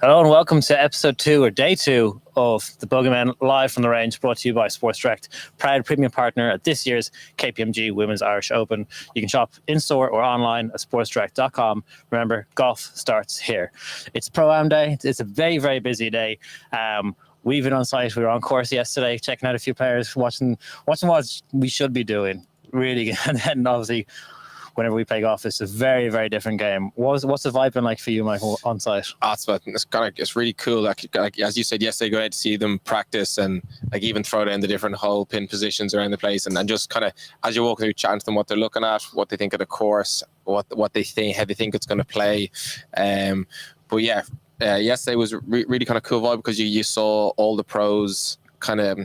Hello and welcome to episode 2 or day 2 of the Bogey Men live from the range, brought to you by Sports Direct, proud premium partner at this year's KPMG Women's Irish Open. You can shop in-store or online at sportsdirect.com. Remember, golf starts here. It's Pro-Am Day. It's a very, very busy day. We've been on site. We were on course yesterday, checking out a few players, watching what we should be doing, really. And then obviously, whenever we play golf, it's a very, very different game. What's the vibe been like for you, Michael, on site? It's really cool. Like as you said yesterday, go out to see them practice and like even throw down the different hole pin positions around the place, and just kind of as you're walking through, chatting to them what they're looking at, what they think of the course, what they think, how they think it's going to play. But yeah, yesterday was really kind of cool vibe because you saw all the pros kind of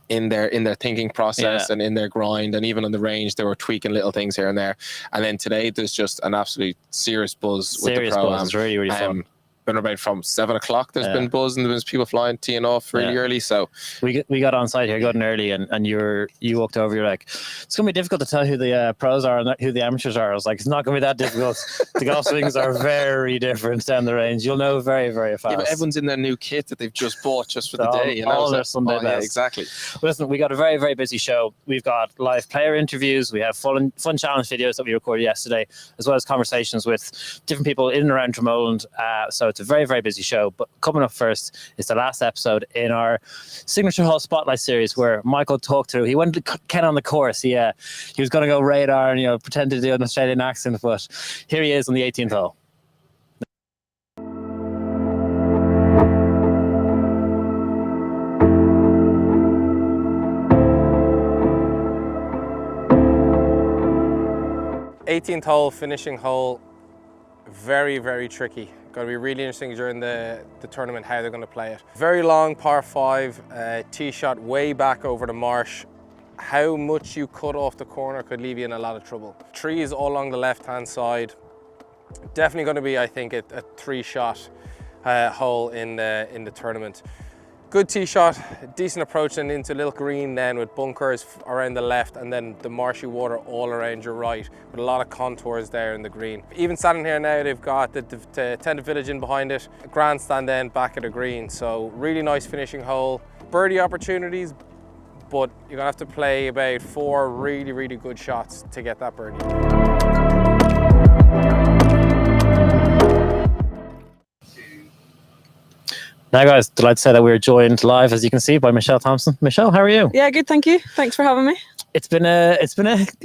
in their thinking process and in their grind, and even on the range they were tweaking little things here and there. And then today there's just an absolute serious buzz with the Pro-Am. It's really, really fun. Been about from 7 o'clock. There's been buzz, and there's people teeing off really early. So we got on site here, got in early, and you walked over. You're like, it's gonna be difficult to tell who the pros are and who the amateurs are. I was like, it's not gonna be that difficult. The golf swings are very different down the range. You'll know very, very fast. Yeah, but everyone's in their new kit that they've just bought just for the day. You know, all their Sunday best. Yeah, exactly. Well, listen, we got a very, very busy show. We've got live player interviews. We have fun challenge videos that we recorded yesterday, as well as conversations with different people in and around Dromoland. So it's a very, very busy show. But coming up first is the last episode in our Signature Hall Spotlight series, where Michael talked through. He went to Ken on the course. He was going to go radar and pretend to do an Australian accent, but here he is on the 18th hole. '18th hole, finishing hole, very, very tricky. Going to be really interesting during the tournament how they're going to play it. Very long par 5, tee shot way back over the marsh. How much you cut off the corner could leave you in a lot of trouble. Trees all along the left-hand side. Definitely going to be, I think, a 3-shot hole in the tournament. Good tee shot, decent approach, and into a little green then with bunkers around the left, and then the marshy water all around your right with a lot of contours there in the green. Even standing here now, they've got the tented village in behind it, a grandstand then back at the green. So really nice finishing hole. Birdie opportunities, but you're gonna have to play about 4 really, really good shots to get that birdie. Now, guys, delighted to say that we're joined live, as you can see, by Michelle Thompson. Michelle, how are you? Yeah, good, thank you. Thanks for having me. It's been a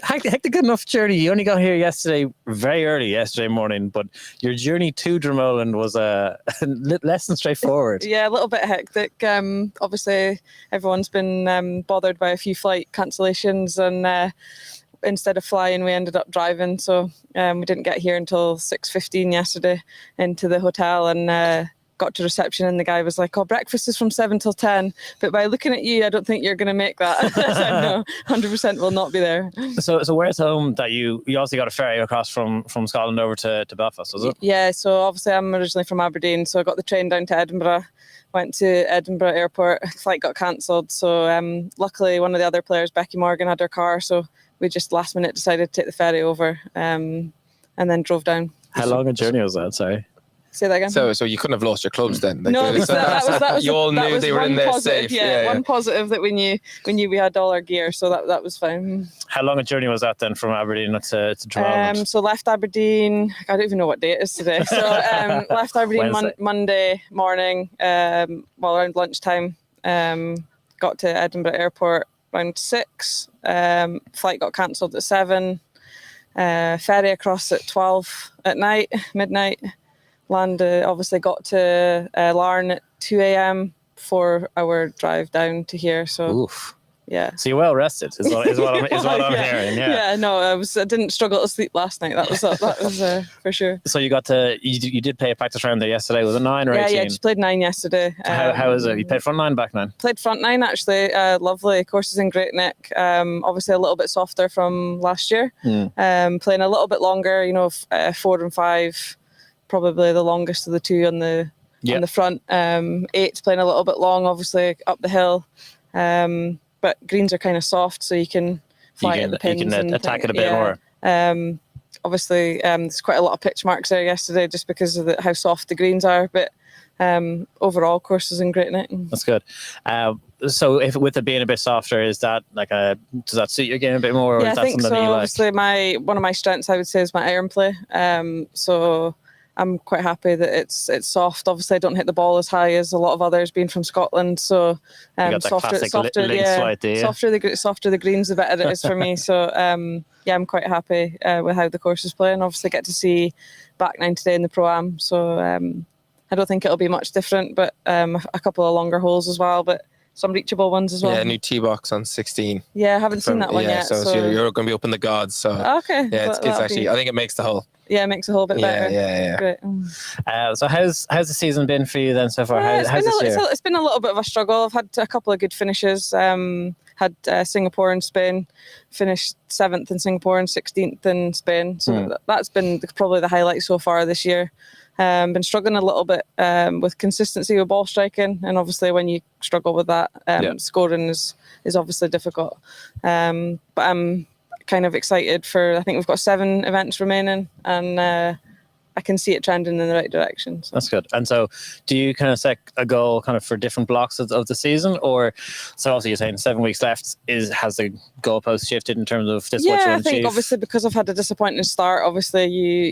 hectic enough journey. You only got here very early yesterday morning, but your journey to Dromoland was less than straightforward. Yeah, a little bit hectic. Obviously, everyone's been bothered by a few flight cancellations, and instead of flying, we ended up driving. So we didn't get here until 6:15 yesterday into the hotel, and got to reception, and the guy was like, "Oh, breakfast is from 7 till 10, but by looking at you, I don't think you're going to make that." I said, "No, 100% will not be there." So where's home that you also got a ferry across from Scotland over to Belfast, was it? Yeah, so obviously I'm originally from Aberdeen, so I got the train down to Edinburgh, went to Edinburgh airport, flight got cancelled. So luckily one of the other players, Becky Morgan, had her car, so we just last minute decided to take the ferry over, and then drove down. How long a journey was that? Sorry. Say that again. So you couldn't have lost your clubs then? No, that was you all knew they were in there positive, safe. Yeah, one positive that we knew we had all our gear, so that was fine. How long a journey was that then from Aberdeen to Dromoland? So left Aberdeen, I don't even know what day it is today. So left Aberdeen Monday morning, around lunchtime. Got to Edinburgh airport around 6. Flight got cancelled at 7. Ferry across at 12 at night, midnight. Landed, obviously got to Larne at 2 a.m. 4-hour drive down to here. So oof. Yeah. So you're well rested, is what I'm hearing. Yeah. No, I didn't struggle to sleep last night. That was for sure. So you did play a practice round there yesterday. Was it 9 or 18? Yeah, just played 9 yesterday. How is it? You played front 9, back 9? Played front 9 actually. Lovely. Course is in great nick. Obviously a little bit softer from last year. Playing a little bit longer. 4 and 5. Probably the longest of the two on the front. 8's playing a little bit long, obviously up the hill, but greens are kind of soft, so you can fly at the pins. You can attack it a bit more. Obviously, there's quite a lot of pitch marks there yesterday, just because of how soft the greens are. But overall course is in great nick. That's good. So if with it being a bit softer, is that does that suit your game a bit more, or Yeah, is that I think something so. that you like? Obviously, one of my strengths, I would say, is my iron play. So I'm quite happy that it's soft. Obviously, I don't hit the ball as high as a lot of others, being from Scotland. So You got that classic softer, link slide, do you? softer the greens, the better it is for me. So yeah, I'm quite happy with how the course is playing. Obviously, get to see back nine today in the Pro-Am. So I don't think it'll be much different, but a couple of longer holes as well, but some reachable ones as well. Yeah, new tee box on 16. Yeah, I haven't seen that one yet. So you're going to be up in the gods. So okay. yeah, it's actually, I think it makes the hole. Yeah, it makes the whole bit better. Yeah. Great. So how's the season been for you then so far? How's this year? It's been a little bit of a struggle. I've had a couple of good finishes. Had Singapore and Spain, finished 7th in Singapore and 16th in Spain. So that's been probably the highlight so far this year. Been struggling a little bit with consistency with ball striking, and obviously when you struggle with that, scoring is obviously difficult. But I'm kind of excited for, I think we've got 7 events remaining, and I can see it trending in the right direction. So. That's good. And so do you kind of set a goal kind of for different blocks of the season, or so obviously you're saying 7 weeks left, has the goalpost shifted in terms of this? Yeah, what you I want to think achieve? obviously because I've had a disappointing start, obviously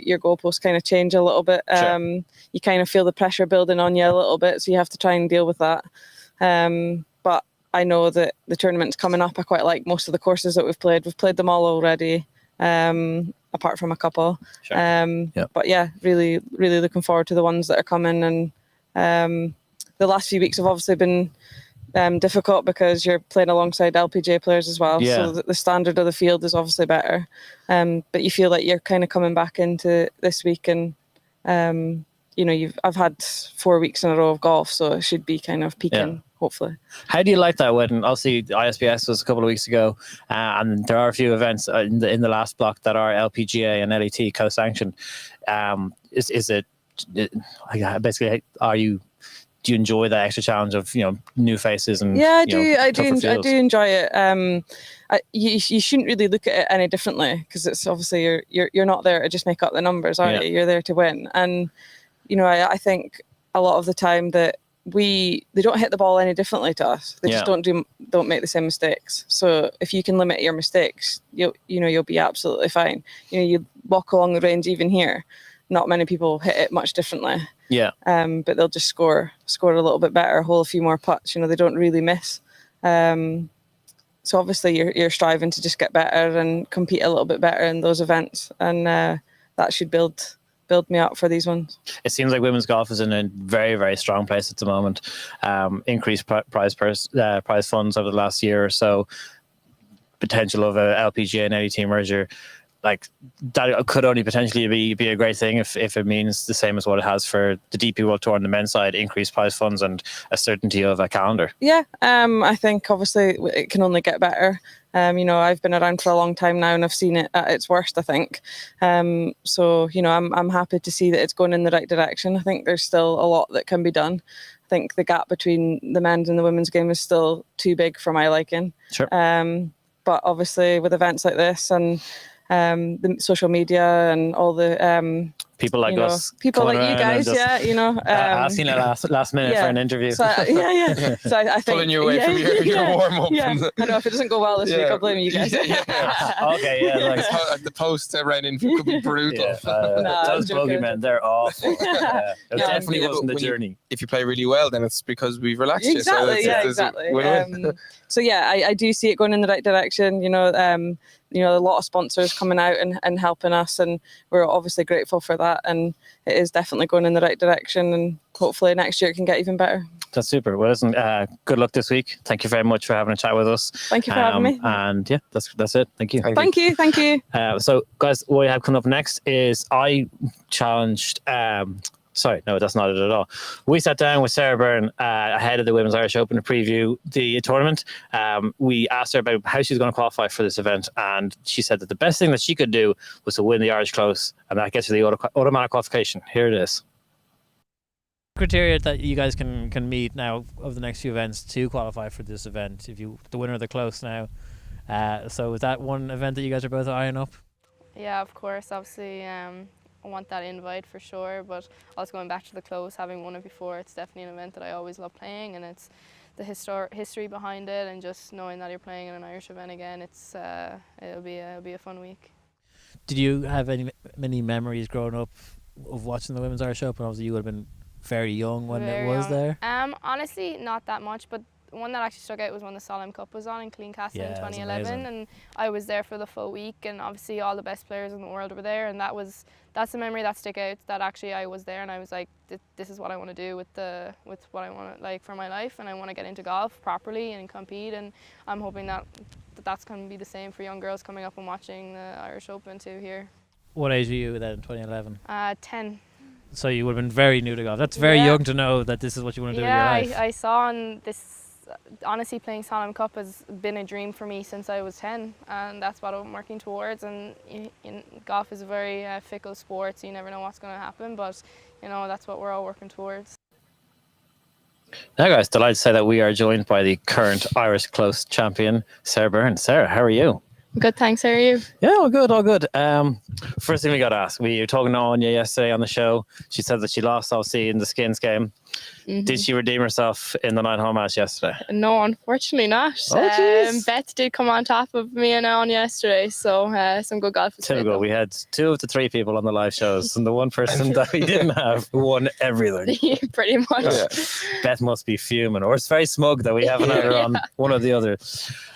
your goalposts kind of change a little bit. Sure. You kind of feel the pressure building on you a little bit, so you have to try and deal with that. But I know that the tournament's coming up. I quite like most of the courses that we've played. We've played them all already. Apart from a couple. Sure. But yeah, really, really looking forward to the ones that are coming. And the last few weeks have obviously been difficult because you're playing alongside LPGA players as well. Yeah. So the standard of the field is obviously better. But you feel like you're kind of coming back into this week, and I've had 4 weeks in a row of golf, so it should be kind of peaking. Hopefully. How do you like that when obviously the ISPS was a couple of weeks ago, and there are a few events in the last block that are LPGA and LET co-sanctioned? Is it basically, do you enjoy the extra challenge of new faces and I do enjoy it. You shouldn't really look at it any differently, because it's obviously you're not there to just make up the numbers, are you? You're there to win. And I think a lot of the time that they don't hit the ball any differently to us. They just don't make the same mistakes. So if you can limit your mistakes, you'll be absolutely fine. You walk along the range even here, not many people hit it much differently. Yeah. But they'll just score a little bit better, hole a few more putts. They don't really miss. So obviously you're striving to just get better and compete a little bit better in those events, and that should build me up for these ones. It seems like women's golf is in a very, very strong place at the moment. Increased prize funds over the last year or so, potential of a LPGA and LET merger, like that could only potentially be a great thing if it means the same as what it has for the DP World Tour on the men's side, increased prize funds and a certainty of a calendar. Yeah, I think obviously it can only get better. I've been around for a long time now, and I've seen it at its worst, I think. So I'm happy to see that it's going in the right direction. I think there's still a lot that can be done. I think the gap between the men's and the women's game is still too big for my liking. Sure. But obviously with events like this and the social media and all the people like us, people like you guys, I've seen it last minute for an interview. So, so I think pulling you away from your warm up. Yeah. I know if it doesn't go well this week, I'll blame you guys. Okay, the post ran in could be brutal. Those Bogey Men, they're awful. It definitely wasn't the journey. If you play really well, then it's because we've relaxed you. Exactly. So I do see it going in the right direction. A lot of sponsors coming out and helping us, and we're obviously grateful for that, and it is definitely going in the right direction, and hopefully next year it can get even better. That's super. Well, listen, good luck this week. Thank you very much for having a chat with us. Thank you for having me. And yeah, that's it. Thank you. Thank you. So guys, what we have coming up next is I challenged sorry, no, that's not it at all. We sat down with Sarah Byrne ahead of the Women's Irish Open to preview the tournament. We asked her about how she was going to qualify for this event, and she said that the best thing that she could do was to win the Irish Close, and that gets her the automatic qualification. Here it is. Criteria that you guys can meet now of the next few events to qualify for this event, if you the winner of the Close now. So is that one event that you guys are both eyeing up? Yeah, of course. Obviously, want that invite for sure. But also going back to the close, having won it before, it's definitely an event that I always love playing, and it's the history behind it, and just knowing that you're playing in an Irish event again, it'll be a fun week. Did you have many memories growing up of watching the Women's Irish Open? Obviously, you would have been very young when it was there. Honestly, not that much, but one that actually stuck out was when the Solemn Cup was on in Castle in 2011, and I was there for the full week, and obviously all the best players in the world were there, and that's a memory that stick out, that actually I was there and I was like, this is what I want to do with what I want to, like, for my life, and I want to get into golf properly and compete, and I'm hoping that's going to be the same for young girls coming up and watching the Irish Open too here. What age were you then in 2011? 10. So you would have been very new to golf. That's very young to know that this is what you want to do in your life. Yeah, I saw on this. Honestly, playing Solemn Cup has been a dream for me since I was 10, and that's what I'm working towards. And golf is a very fickle sport, so you never know what's going to happen, but that's what we're all working towards. Now, guys, delighted to say that we are joined by the current Irish close champion, Sarah Byrne. Sarah, how are you? Good, thanks. How are you? Yeah, all good. First thing we got to ask, we were talking to Anya yesterday on the show. She said that she lost, obviously, in the Skins game. Mm-hmm. Did she redeem herself in the 9-hole match yesterday? No, unfortunately not. Beth did come on top of me and Anya yesterday, so some good golf. Typical. We had 2 of the 3 people on the live shows, and the one person that we didn't have won everything. Yeah, pretty much. Yeah. Beth must be fuming, or it's very smug that we haven't had her on one or the other.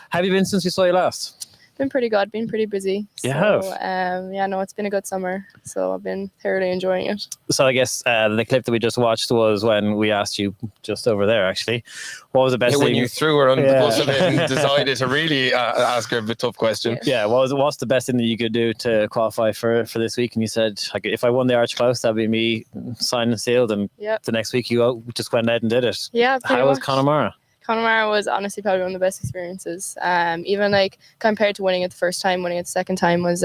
Have you been since we saw you last? Been pretty good, been pretty busy. You have? It's been a good summer, so I've been thoroughly enjoying it. So I guess the clip that we just watched was when we asked you, just over there actually, what was the best thing? When you threw her on the bus of it and decided to really ask her a tough question. Yeah, what's the best thing that you could do to qualify for this week? And you said, like, if I won the Arch Close, that'd be me signed and sealed, and the next week you just went out and did it. Yeah, how was Connemara? Connemara was honestly probably one of the best experiences. Even like compared to winning it the first time, winning it the second time was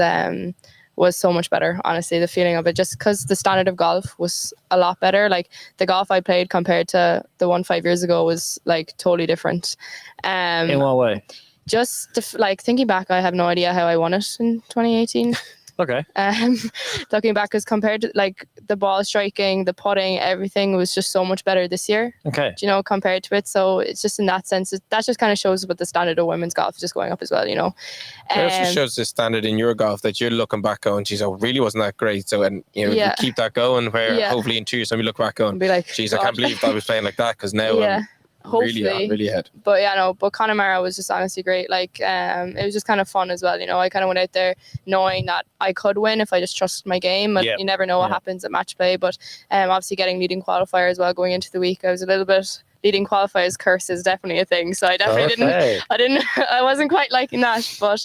so much better. Honestly, the feeling of it, just because the standard of golf was a lot better. Like the golf I played compared to the one 5 years ago was like totally different. In what way? Just like thinking back, I have no idea how I won it in 2018. Okay. Looking back, because compared to like the ball striking, the putting, everything was just so much better this year. Okay. Compared to it. So it's just in that sense, that just kind of shows what the standard of women's golf is just going up as well, It also shows the standard in your golf that you're looking back going, geez, I really wasn't that great. So, and you keep that going where hopefully in 2 years time you look back going, be like, geez, I can't believe I was playing like that, because now I'm hopefully really ahead. But Connemara was just honestly great. Like it was just kind of fun as well. I kind of went out there knowing that I could win if I just trusted my game, and you never know what happens at match play. But obviously getting leading qualifier as well going into the week, I was a little bit. Leading qualifiers curse is definitely a thing, so I definitely I wasn't quite liking that, but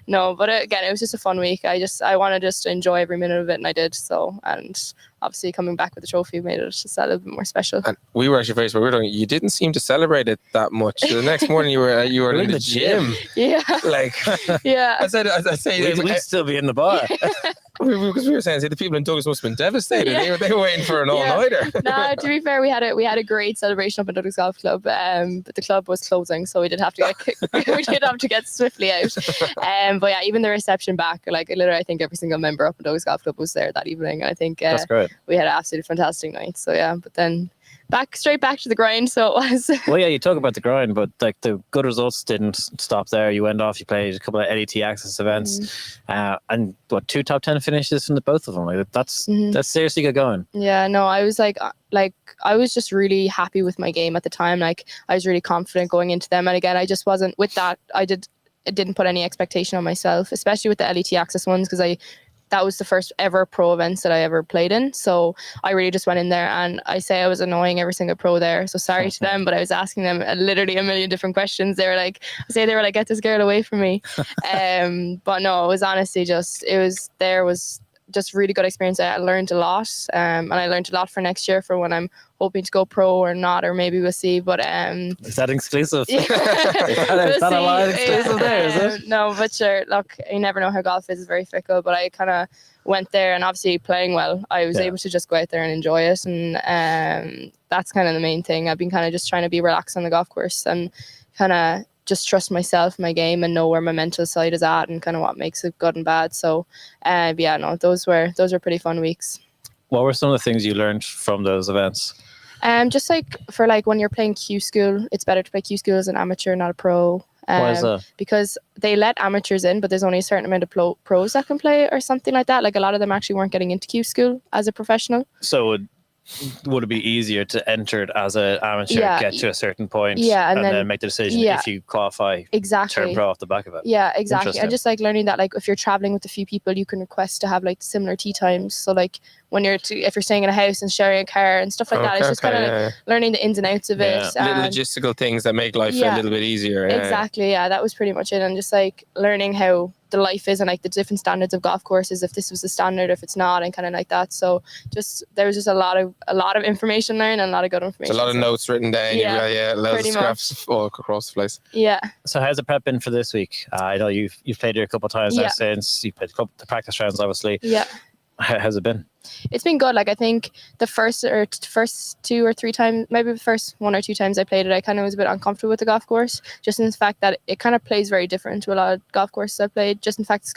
no, but again, it was just a fun week. I want to just enjoy every minute of it, and I did so. And obviously coming back with the trophy made it just a little bit more special. And we were actually very surprised. We were talking, you didn't seem to celebrate it that much. So the next morning you were in the gym. Yeah. Like I say we'd still be in the bar. Because we were saying, the people in Douglas must have been devastated. They were waiting for an all-nighter. No, to be fair, we had a great celebration up in Douglas Golf Club, but the club was closing, so we did have to get swiftly out. But yeah, even the reception back, like literally, I think every single member up in Douglas Golf Club was there that evening. And I think that's great. We had an absolutely fantastic night. So yeah, but then straight back to the grind. So it was. Well, yeah, you talk about the grind, but like the good results didn't stop there. You went off, you played a couple of LET Access events, and 2 top 10 finishes in both of them. Like that's seriously good going. Yeah, no, I was like I was just really happy with my game at the time. Like I was really confident going into them, and again, I just wasn't with that. I didn't put any expectation on myself, especially with the LET Access ones, because that was the first ever pro events that I ever played in. So I really just went in there, and I say I was annoying every single pro there. So sorry to them, but I was asking them literally a million different questions. They were like, get this girl away from me. But no, it was honestly was just really good experience. I learned a lot, and I learned a lot for next year for when I'm hoping to go pro or not, or maybe we'll see. But is that exclusive? Yeah. is that a live exclusive there, is it? No, but sure, look, you never know how golf is. It's very fickle, but I kind of went there, and obviously playing well, I was able to just go out there and enjoy it, and that's kind of the main thing. I've been kind of just trying to be relaxed on the golf course and kind of just trust myself, my game, and know where my mental side is at and kind of what makes it good and bad. So yeah, no, those were pretty fun weeks. What were some of the things you learned from those events? Just like for like when you're playing Q school, it's better to play Q school as an amateur, not a pro. Why is that? Because they let amateurs in, but there's only a certain amount of pros that can play or something like that. Like a lot of them actually weren't getting into Q school as a professional. So would it be easier to enter it as an amateur, get to a certain point, and then make the decision if you qualify, turn pro off the back of it? Yeah, exactly. And just like learning that, like if you're traveling with a few people, you can request to have like similar tea times. So like when if you're staying in a house and sharing a car and stuff like that, it's just kind of like learning the ins and outs of it. Little logistical things that make life a little bit easier. Exactly. Yeah, that was pretty much it. And just like learning how the life is and like the different standards of golf courses, if this was the standard, if it's not, and kind of like that. So there was just a lot of information learned and a lot of good information. It's a lot of notes written down. Loads of scraps all across the place. Yeah. So how's the prep been for this week? I know you've played here a couple of times now since you played the practice rounds, obviously. Yeah. How's it been? It's been good. Like I think the first 2 or 3 times, maybe the first 1 or 2 times I played it, I kind of was a bit uncomfortable with the golf course, just in the fact that it kind of plays very different to a lot of golf courses I've played. Just in fact,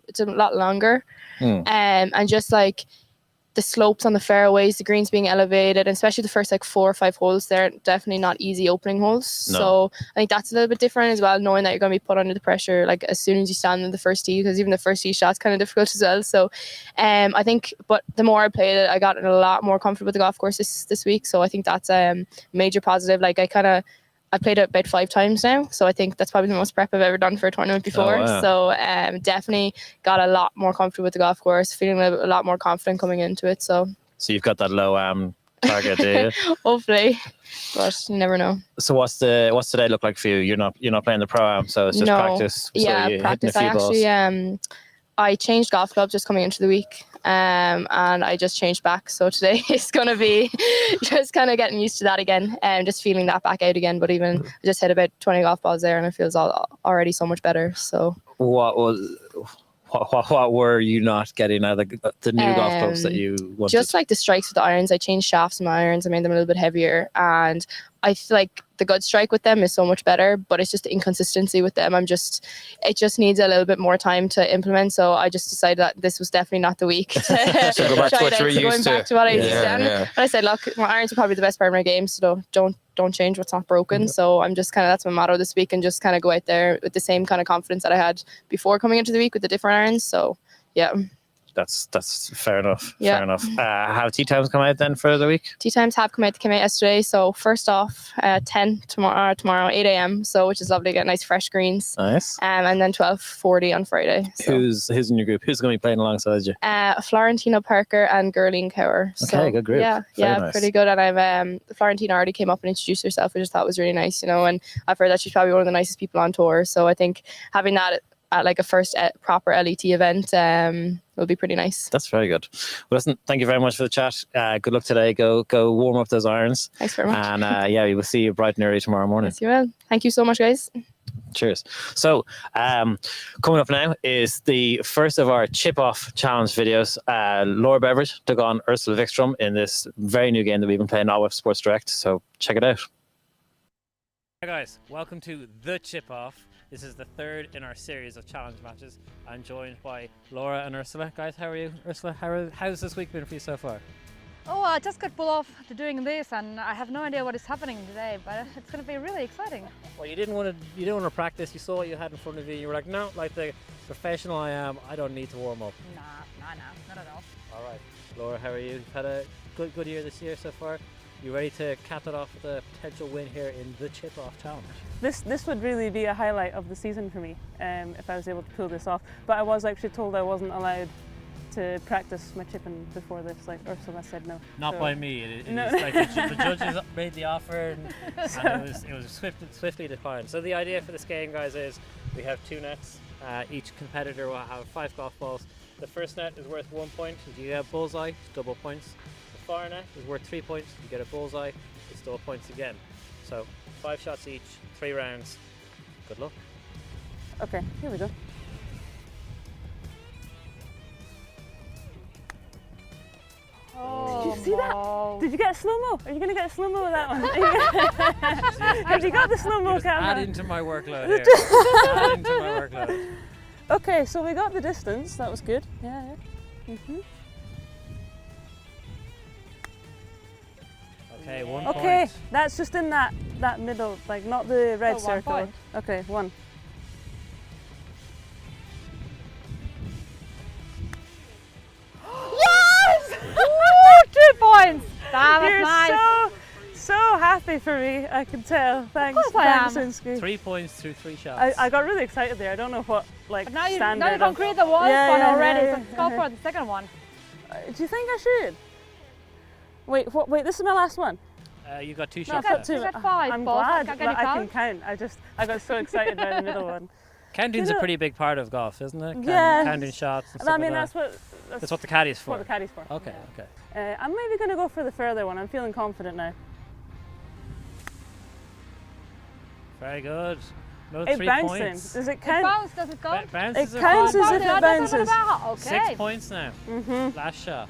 it's a lot longer, and just like the slopes on the fairways, the greens being elevated, and especially the first like 4 or 5 holes, they're definitely not easy opening holes. No. So I think that's a little bit different as well, knowing that you're going to be put under the pressure like as soon as you stand in the first tee, because even the first tee shot's kind of difficult as well. So I think, but the more I played it, I got a lot more comfortable with the golf course this week. So I think that's a major positive. Like I played it about 5 times now, so I think that's probably the most prep I've ever done for a tournament before. Oh, wow. So definitely got a lot more comfortable with the golf course, feeling a lot more confident coming into it. So you've got that low target, do you? Hopefully, but you never know. So what's today look like for you? You're not playing the pro am, so it's just practice. Yeah, practice. I changed golf clubs just coming into the week, and I just changed back. So today is going to be just kind of getting used to that again, and just feeling that back out again. But even I just hit about 20 golf balls there, and it feels already so much better. So what were you not getting out of the new golf clubs that you wanted? Just like the strikes with the irons. I changed shafts in my irons. I made them a little bit heavier, and I feel like the gut strike with them is so much better, but it's just the inconsistency with them. It just needs a little bit more time to implement. So I just decided that this was definitely not the week. So go back to what you were used to. Back to what I used to. And I said, look, my irons are probably the best part of my game, so don't change what's not broken. So I'm just that's my motto this week, and just kind of go out there with the same kind of confidence that I had before coming into the week with the different irons. So yeah. That's fair enough. Yeah. Fair enough. Have tee times come out then for the week? Tee times have come out. They came out yesterday. So first off, 10 tomorrow 8 a.m. So which is lovely. Get nice fresh greens. Nice. And then 12:40 on Friday. So. Who's in your group? Who's going to be playing alongside you? Florentina Parker and Gerline Cower. Okay, good group. Yeah, nice. Pretty good. And I've Florentina already came up and introduced herself, which I just thought was really nice, And I've heard that she's probably one of the nicest people on tour. So I think having that at like a first proper LET event will be pretty nice. That's very good. Well, listen, thank you very much for the chat. Good luck today. Go warm up those irons. Thanks very much. And we will see you bright and early tomorrow morning. Yes, you will. Thank you so much, guys. Cheers. So coming up now is the first of our chip-off challenge videos. Laura Beveridge took on Ursula Vikstrom in this very new game that we've been playing now with Sports Direct. So check it out. Hey guys, welcome to the chip-off. This is the third in our series of challenge matches. I'm joined by Laura and Ursula. Guys, how are you? Ursula, how's this week been for you so far? Oh, I just got pulled off to doing this, and I have no idea what is happening today, but it's going to be really exciting. Well, you didn't want to practice. You saw what you had in front of you. You were like, no, like the professional I am, I don't need to warm up. Nah, not at all. All right, Laura, how are you? You've had a good year this year so far. You ready to cap that off with a potential win here in the chip-off challenge? This would really be a highlight of the season for me if I was able to pull this off. But I was actually told I wasn't allowed to practice my chipping before this. Like Ursula said no. Not by me. It is like the judges made the offer and it was swiftly declined. So the idea for this game, guys, is we have 2 nets. Each competitor will have 5 golf balls. The first net is worth 1 point. If you get a bullseye, it's double points. The far net is worth 3 points. If you get a bullseye, it's double points again. So 5 shots each, 3 rounds. Good luck. Okay, here we go. Oh See that? Did you get a slow-mo? Are you going to get a slow-mo with that one? Have you got the slow-mo camera? Add into my workload here. Add into my workload. Okay, so we got the distance. That was good. Yeah. Okay, 1 Okay, point. that's just in that middle, like not the red So 1 circle. point. Okay, 1. Yes! 2 points. That was You're nice. so happy for me, I can tell. Thanks, course I am. Sinsky. 3 points through 3 shots. I got really excited there. I don't know what like But now you standard. can create the one Yeah, spot yeah, already, yeah, so let's go for the second one. Do you think I should? Wait, wait, this is my last one. You got 2 No, shots I've got left. 2. You got 5, I'm boss. glad Can that you I count? can count. I got so excited by the middle one. Counting's You know- a pretty big part of golf, isn't it? Yeah. Counting shots and stuff I mean, like that. That's what the caddy's for. what the caddy's for. Okay, okay. I'm maybe going to go for the further one. I'm feeling confident now. Very good. Another It 3 bouncing. points. Does it It count? bounces, does it go? Bounces It are counts fine. as if it bounces. Okay. 6 points now. Last shot.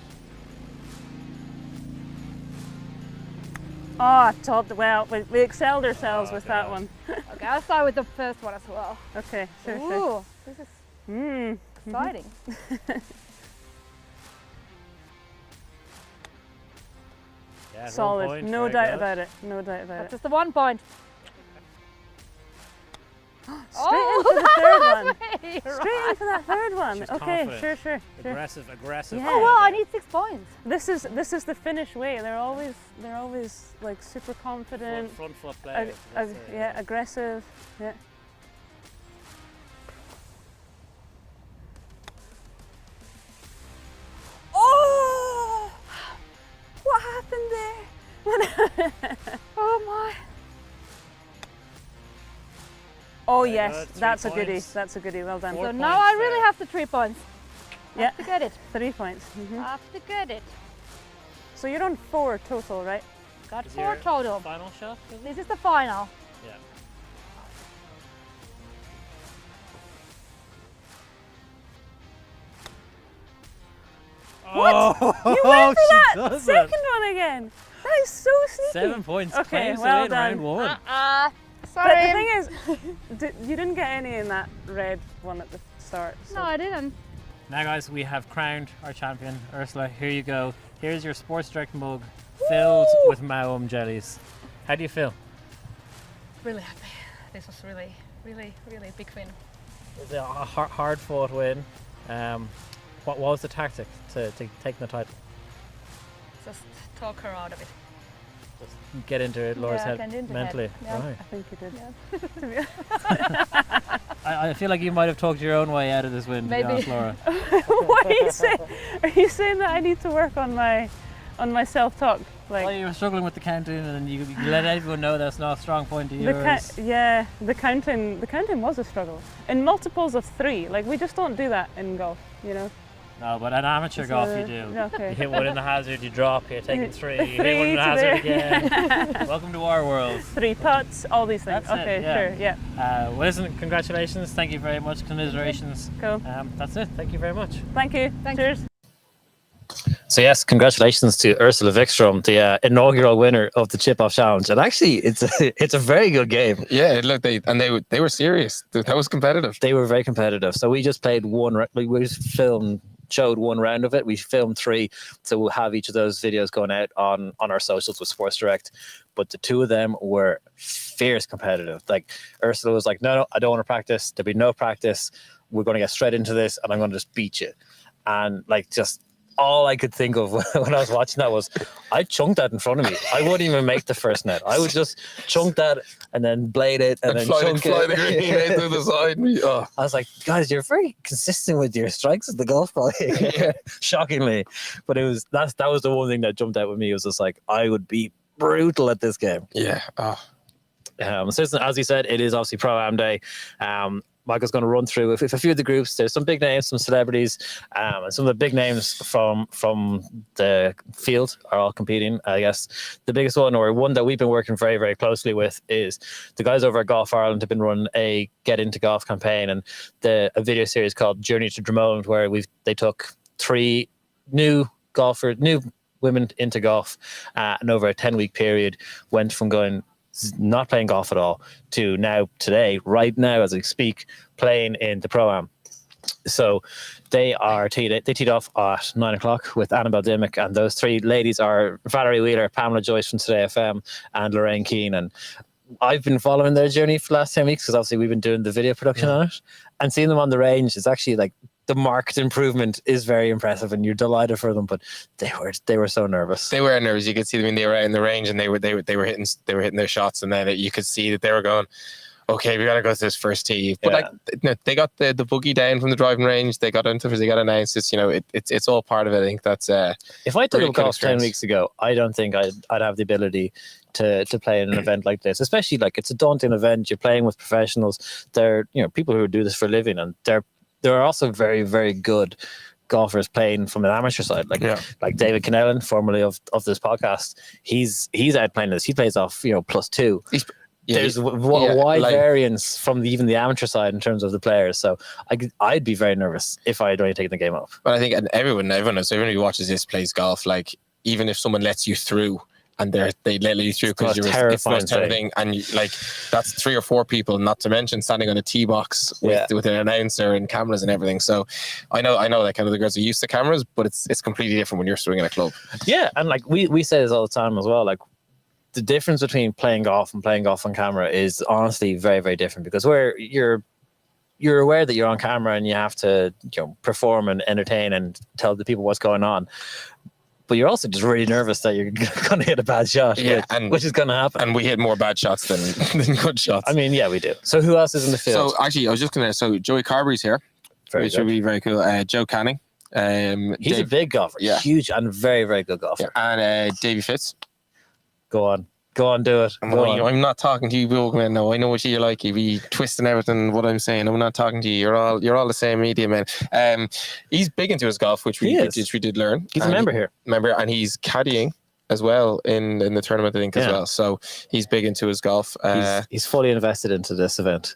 Oh, well, we excelled ourselves with that God. one. Okay, I'll start with the first one as well. Okay, sure. Ooh, this is exciting. Yeah, 1 Solid. point, No very doubt good. about it. No doubt about That's it. just the 1 point. Straight in for the third one. Way, Straight in for that third one. She's okay, confident. sure. Aggressive. Yeah. Oh well, I need 6 points. This is the Finnish way. They're always like super confident. Front foot play. Yeah, aggressive. Yeah. Oh! What happened there? Oh my. Oh Very yes, good, 3 that's a goodie. points. That's a goodie. Well done. 4 So now I points really there. have the 3 points. I Yeah, have to get it. 3 points. I have to get it. So you're on 4 total, right? Got Is 4 your total. Final shot? Is it? This is the final. Yeah. What? Oh, You went for she that does second it. one again. That is so sneaky. 7 points. Okay, Claims well to win done. round 1. But Sorry. the thing is, you didn't get any in that red one at the start. So. No, I didn't. Now, guys, we have crowned our champion, Ursula. Here you go. Here's your Sports Direct mug filled with Maum jellies. How do you feel? Really happy. This was really, really, really big win. It was a hard-fought win. What was the tactic to taking the title? Just talk her out of it. Just get into Laura's Yeah, head get into mentally. it. Yeah. Right. I think you did. Yeah. To be I feel like you might have talked your own way out of this win, to be Maybe. honest, Laura. what are you saying? Are you saying that I need to work on my self-talk? Well, Like you were struggling with the counting, and you let everyone know that's not a strong point of the yours. the counting was a struggle in multiples of 3. Like we just don't do that in golf, you know. No, but in amateur golf you do. Okay. You hit one in the hazard, you drop, you're taking 3. You hit 3 one in the to hazard there. again. Welcome to our world. 3 putts, all these things. That's it, okay, yeah. sure, yeah. Well, listen, congratulations. Thank you very much. Commiserations. Cool. That's it. Thank you very much. Thank you. Thanks. Cheers. So yes, congratulations to Ursula Wikström, the inaugural winner of the Chip Off Challenge. And actually, it's a very good game. Yeah, look, they were serious. That was competitive. They were very competitive. So we just played we just showed 1 round of it. We filmed 3, so we'll have each of those videos going out on our socials with Sports Direct. But the 2 of them were fierce competitive. Like Ursula was like, no, I don't want to practice. There'll be no practice. We're going to get straight into this, and I'm going to just beat you. And like just. All I could think of when I was watching that was, I'd chunk that in front of me. I wouldn't even make the first net. I would just chunk that and then blade it and then fly chunk the it. green right through the side. Oh. I was like, guys, you're very consistent with your strikes at the golf ball. Shockingly. But that was the one thing that jumped out with me. It was just like, I would be brutal at this game. Yeah. Oh. So as you said, it is obviously Pro-Am Day. Michael's going to run through a few of the groups. There's some big names, some celebrities, and some of the big names from the field are all competing. I guess the biggest one, or one that we've been working very, very closely with, is the guys over at Golf Ireland have been running a Get Into Golf campaign, and a video series called Journey to Dromoland, where they took 3 new women into golf, and over a 10-week period went from going not playing golf at all to now today, right now as I speak, playing in the Pro-Am. So they teed off at 9 o'clock with Annabelle Dimmock, and those three ladies are Valerie Wheeler, Pamela Joyce from Today FM, and Lorraine Keane. And I've been following their journey for the last 10 weeks because obviously we've been doing the video production on it, and seeing them on the range is actually like the marked improvement is very impressive, and you're delighted for them. But they were so nervous. They were nervous. You could see them when they were out in the range, and they were hitting their shots, and then you could see that they were going, okay, we got to go to this first tee. But they got the buggy down from the driving range. They got into it. They got announced. It's all part of it. I think that's if I took up golf 10 weeks ago, I don't think I'd have the ability to play in an event like this. Especially like it's a daunting event. You're playing with professionals. They're people who do this for a living, and there are also very, very good golfers playing from an amateur side, like David Kennellan, formerly of this podcast. He's out playing this. He plays off +2. There's a wide variance from even the amateur side in terms of the players. So I'd be very nervous if I had only taken the game up. But I think everyone who watches this plays golf. Like even if someone lets you through and they let you through because you're terrifying thing, and that's 3 or 4 people, not to mention standing on a tee box with an announcer and cameras and everything. So I know that kind of the girls are used to cameras, but it's completely different when you're swinging a club. Yeah, and like we say this all the time as well. Like the difference between playing golf and playing golf on camera is honestly very, very different, because where you're aware that you're on camera and you have to perform and entertain and tell the people what's going on. But you're also just really nervous that you're going to hit a bad shot, which is going to happen. And we hit more bad shots than good shots. I mean, yeah, we do. So who else is in the field? So actually, I was just going to... So Joey Carberry's here, which would be very cool. Joe Canning. He's a big golfer. Yeah. Huge and very, very good golfer. Yeah. And Davey Fitz. Go on, do it. I'm not talking to you, Bogey Men. No, I know what you're like. You be twisting everything. What I'm saying, I'm not talking to you. You're all the same media man. He's big into his golf, which we did learn. He's a member here. And he's caddying as well in the tournament, I think, as well. So he's big into his golf. He's fully invested into this event.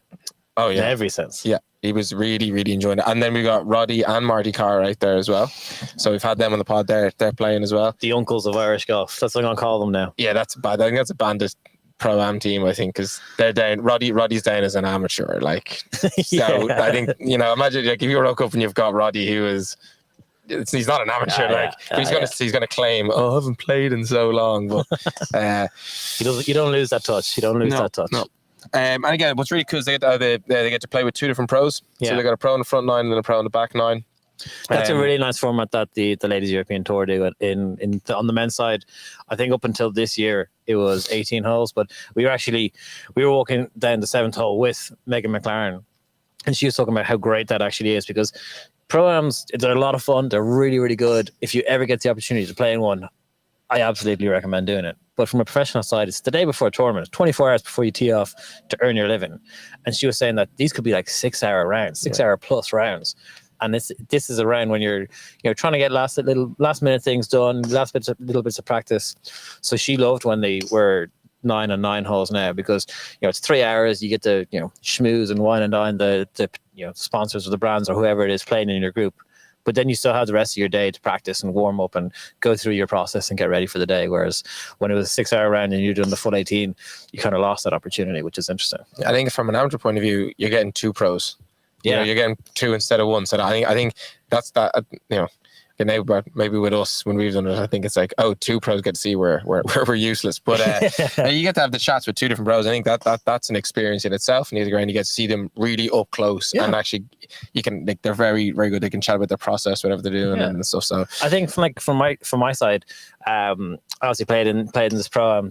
Oh yeah, in every sense. Yeah, he was really, really enjoying it. And then we got Roddy and Marty Carr right there as well. So we've had them on the pod there. They're playing as well. The uncles of Irish golf. That's what I'm going to call them now. Yeah, that's bad. I think that's a bandit Pro-Am team, I think, because they're down. Roddy's down as an amateur. Like, so I think, imagine like if you rock up and you've got Roddy, who is... He's not an amateur, he's gonna claim, I haven't played in so long. But you don't lose that touch. You don't lose that touch. No. And again, what's really cool is they get to play with 2 different pros. So they got a pro in the front 9 and then a pro in the back 9. That's a really nice format that the Ladies European Tour do on the men's side. I think up until this year it was 18 holes, but we were walking down the 7th hole with Meghan MacLaren, and she was talking about how great that actually is, because Pro-Ams, they're a lot of fun. They're really, really good. If you ever get the opportunity to play in one, I absolutely recommend doing it. But from a professional side, it's the day before a tournament, 24 hours before you tee off to earn your living. And she was saying that these could be like 6-hour rounds, 6-hour plus rounds. And this is a round when you're trying to get last minute things done, little bits of practice. So she loved when they were 9 and 9 holes now, because it's 3 hours. You get to schmooze and wine and dine the sponsors or the brands or whoever it is playing in your group. But then you still have the rest of your day to practice and warm up and go through your process and get ready for the day. Whereas when it was a 6-hour round and you're doing the full 18, you kind of lost that opportunity, which is interesting. I think from an amateur point of view, you're getting 2 pros. You're getting 2 instead of 1. So I think that's that. Now, maybe with us when we've done it, I think it's like, 2 pros get to see we're useless. But you get to have the chats with 2 different pros. I think that's an experience in itself. And you get to see them really up close, and actually you can they're very, very good. They can chat about their process, whatever they're doing and stuff. So I think from my side, I obviously played in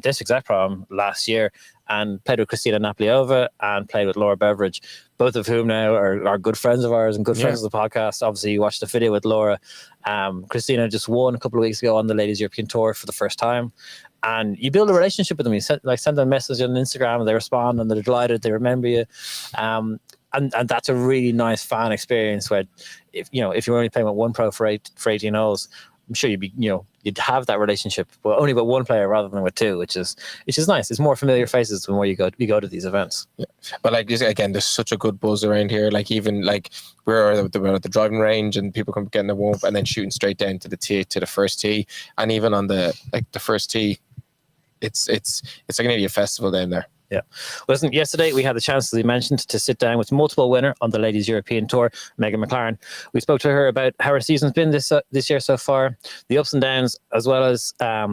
this exact Pro-Am last year, and played with Christina Napliova and played with Laura Beveridge, both of whom now are good friends of ours and good friends of the podcast. Obviously, you watched the video with Laura. Christina just won a couple of weeks ago on the Ladies European Tour for the first time. And you build a relationship with them. You send them a message on Instagram and they respond and they're delighted, they remember you. And that's a really nice fan experience where if you're only playing with 1 pro for 18 holes, I'm sure you'd you'd have that relationship, but only with one player rather than with two, which is nice. It's more familiar faces when you go to these events. Yeah. But like again, there's such a good buzz around here. Like even like we're at the driving range and people come getting the warm up and then shooting straight down to the first tee, and even on the first tee, it's like an idiot festival down there. Yeah. Listen, yesterday we had the chance, as we mentioned, to sit down with multiple winner on the Ladies European Tour, Meghan MacLaren. We spoke to her about how her season's been this year so far, the ups and downs, as well as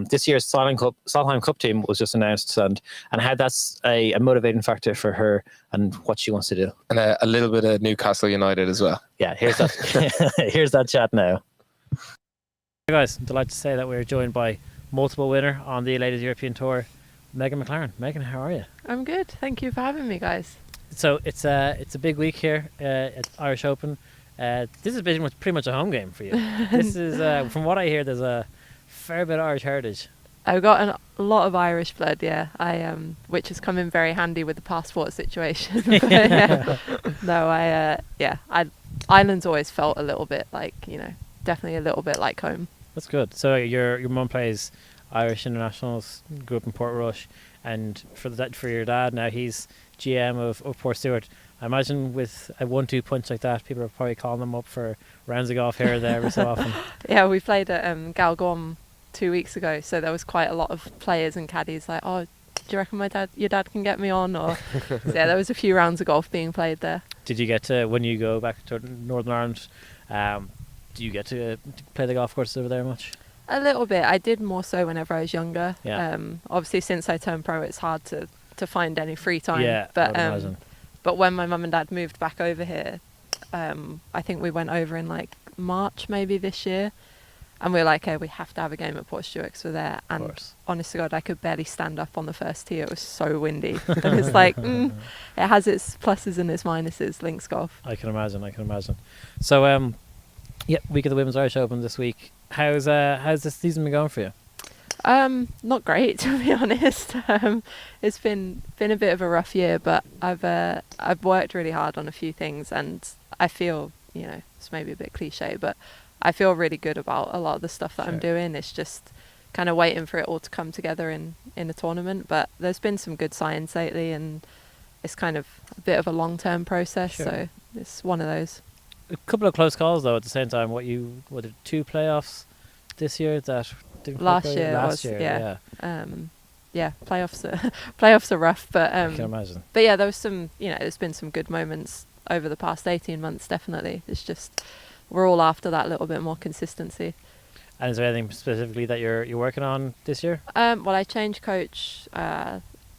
this year's Solheim Cup team was just announced, and how that's a motivating factor for her and what she wants to do. And a little bit of Newcastle United as well. Yeah, here's that. Here's that chat now. Hey guys, I'm delighted to say that we're joined by multiple winner on the Ladies European Tour, Meghan MacLaren. Meghan, how are you? I'm good. Thank you for having me, guys. So it's a big week here at Irish Open. This has been pretty much a home game for you. This is, from what I hear, there's a fair bit of Irish heritage. I've got a lot of Irish blood, yeah. Which has come in very handy with the passport situation. But, yeah. No, Ireland's always felt a little bit like, definitely a little bit like home. That's good. So your mum plays Irish internationals, grew up in Portrush, and for your dad now he's GM of Port Stewart. I imagine with a 1-2 punch like that, people are probably calling them up for rounds of golf here or there every so often. Yeah, we played at Galgorm 2 weeks ago, so there was quite a lot of players and caddies like, oh, do you reckon your dad can get me on? Or so yeah, there was a few rounds of golf being played there. Did you get to, when you go back to Northern Ireland, do you get to play the golf courses over there much? A little bit. I did more so whenever I was younger. Yeah. Obviously, since I turned pro, it's hard to find any free time. Yeah, but when my mum and dad moved back over here, I think we went over in like March maybe this year, and we were like, okay, we have to have a game at Port Stewart because we're there. And honest to God, I could barely stand up on the first tee. It was so windy. And it's like, it has its pluses and its minuses, links golf. I can imagine. So, week of the Women's Irish Open this week. How's this season been going for you? Not great, to be honest. It's been a bit of a rough year, but I've worked really hard on a few things, and I feel, it's maybe a bit cliche, but I feel really good about a lot of the stuff that I'm doing. It's just kind of waiting for it all to come together in a tournament. But there's been some good signs lately, and it's kind of a bit of a long-term process. So it's one of those. A couple of close calls though at the same time. What are 2 playoffs this year that didn't last year playoffs are rough, but I can imagine. But yeah, there was some, there's been some good moments over the past 18 months, definitely. It's just we're all after that little bit more consistency. And is there anything specifically that you're working on this year? Well, I changed coach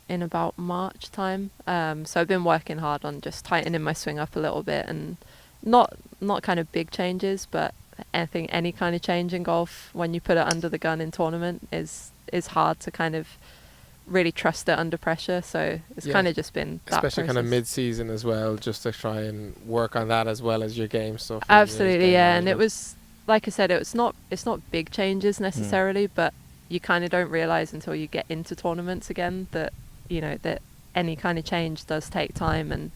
in about March time, so I've been working hard on just tightening my swing up a little bit, and not kind of big changes, but any kind of change in golf when you put it under the gun in tournament is hard to kind of really trust it under pressure. So it's kind of just been that especially process. Kind of mid-season as well, just to try and work on that as well as your game stuff. Absolutely, yeah. And it was, like I said, it's not big changes necessarily, but you kind of don't realize until you get into tournaments again that that any kind of change does take time. And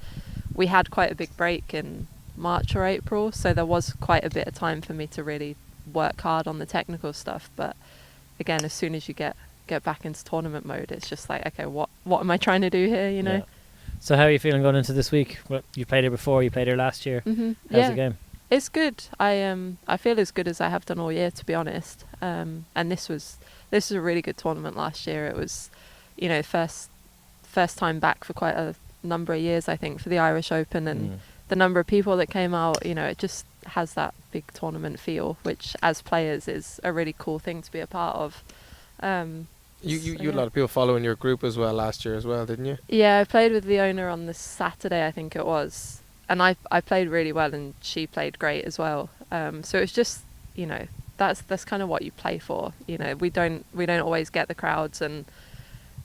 we had quite a big break in March or April, so there was quite a bit of time for me to really work hard on the technical stuff. But again, as soon as you get back into tournament mode, it's just like, okay, what am I trying to do here, Yeah. So how are you feeling going into this week? Well, you played here before, you played here last year. Mm-hmm. How's the game? It's good. I feel as good as I have done all year, to be honest. And this was a really good tournament last year. It was, first time back for quite a number of years, I think, for the Irish Open, and the number of people that came out, it just has that big tournament feel, which as players is a really cool thing to be a part of. You had a lot of people following your group as well last year as well, didn't you? Yeah, I played with the owner on the Saturday, I think it was, and I played really well, and she played great as well. So it's just, that's kind of what you play for. We don't always get the crowds, and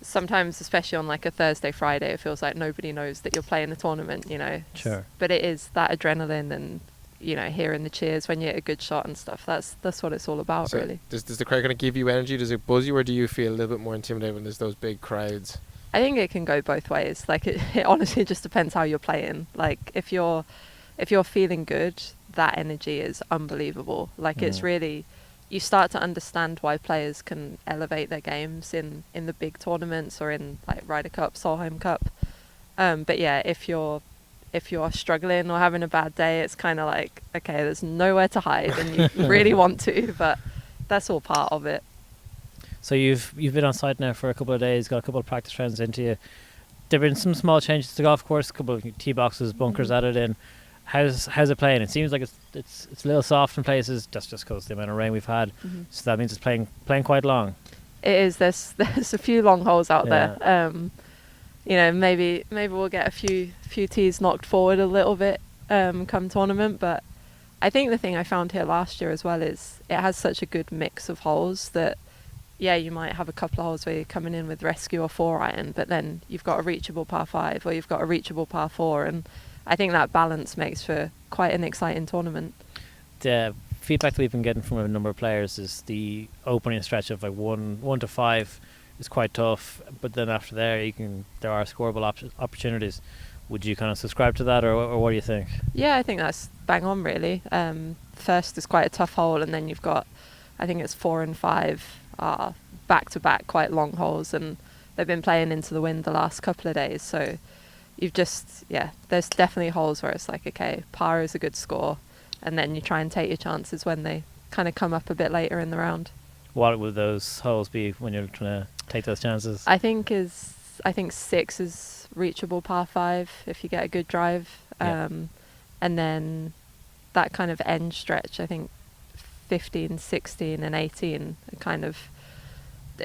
sometimes, especially on like a Thursday, Friday, it feels like nobody knows that you're playing a tournament, Sure. But it is that adrenaline and, hearing the cheers when you hit a good shot and stuff. That's what it's all about, so really. Does the crowd kind of give you energy? Does it buzz you, or do you feel a little bit more intimidated when there's those big crowds? I think it can go both ways. Like it honestly just depends how you're playing. Like if you're feeling good, that energy is unbelievable. Like it's really you start to understand why players can elevate their games in the big tournaments or in like Ryder Cup, Solheim Cup. But yeah, if you're struggling or having a bad day, it's kind of like, okay, there's nowhere to hide, and you really want to, but that's all part of it. So you've been on site now for a couple of days, got a couple of practice rounds into you. There've been some small changes to the golf course, a couple of tee boxes, bunkers added in. How's it playing? It seems like it's a little soft in places, just because of the amount of rain we've had. So that means it's playing quite long. It is. There's a few long holes out there. You know, maybe we'll get a few tees knocked forward a little bit come tournament, but I think the thing I found here last year as well is it has such a good mix of holes that, yeah, you might have a couple of holes where you're coming in with rescue or 4-iron, but then you've got a reachable par 5 or you've got a reachable par 4, and I think that balance makes for quite an exciting tournament. The feedback that we've been getting from a number of players is the opening stretch of like 1 to 5 is quite tough, but then after there there are scoreable opportunities. Would you kind of subscribe to that, or what do you think? Yeah, I think that's bang on really. First is quite a tough hole, and then you've got, I think it's 4 and 5 are back to back quite long holes, and they've been playing into the wind the last couple of days, so you've just, there's definitely holes where it's like, okay, par is a good score, and then you try and take your chances when they kind of come up a bit later in the round. What would those holes be when you're trying to take those chances? I think 6 is reachable par 5 if you get a good drive, and then that kind of end stretch, I think 15, 16 and 18 are kind of,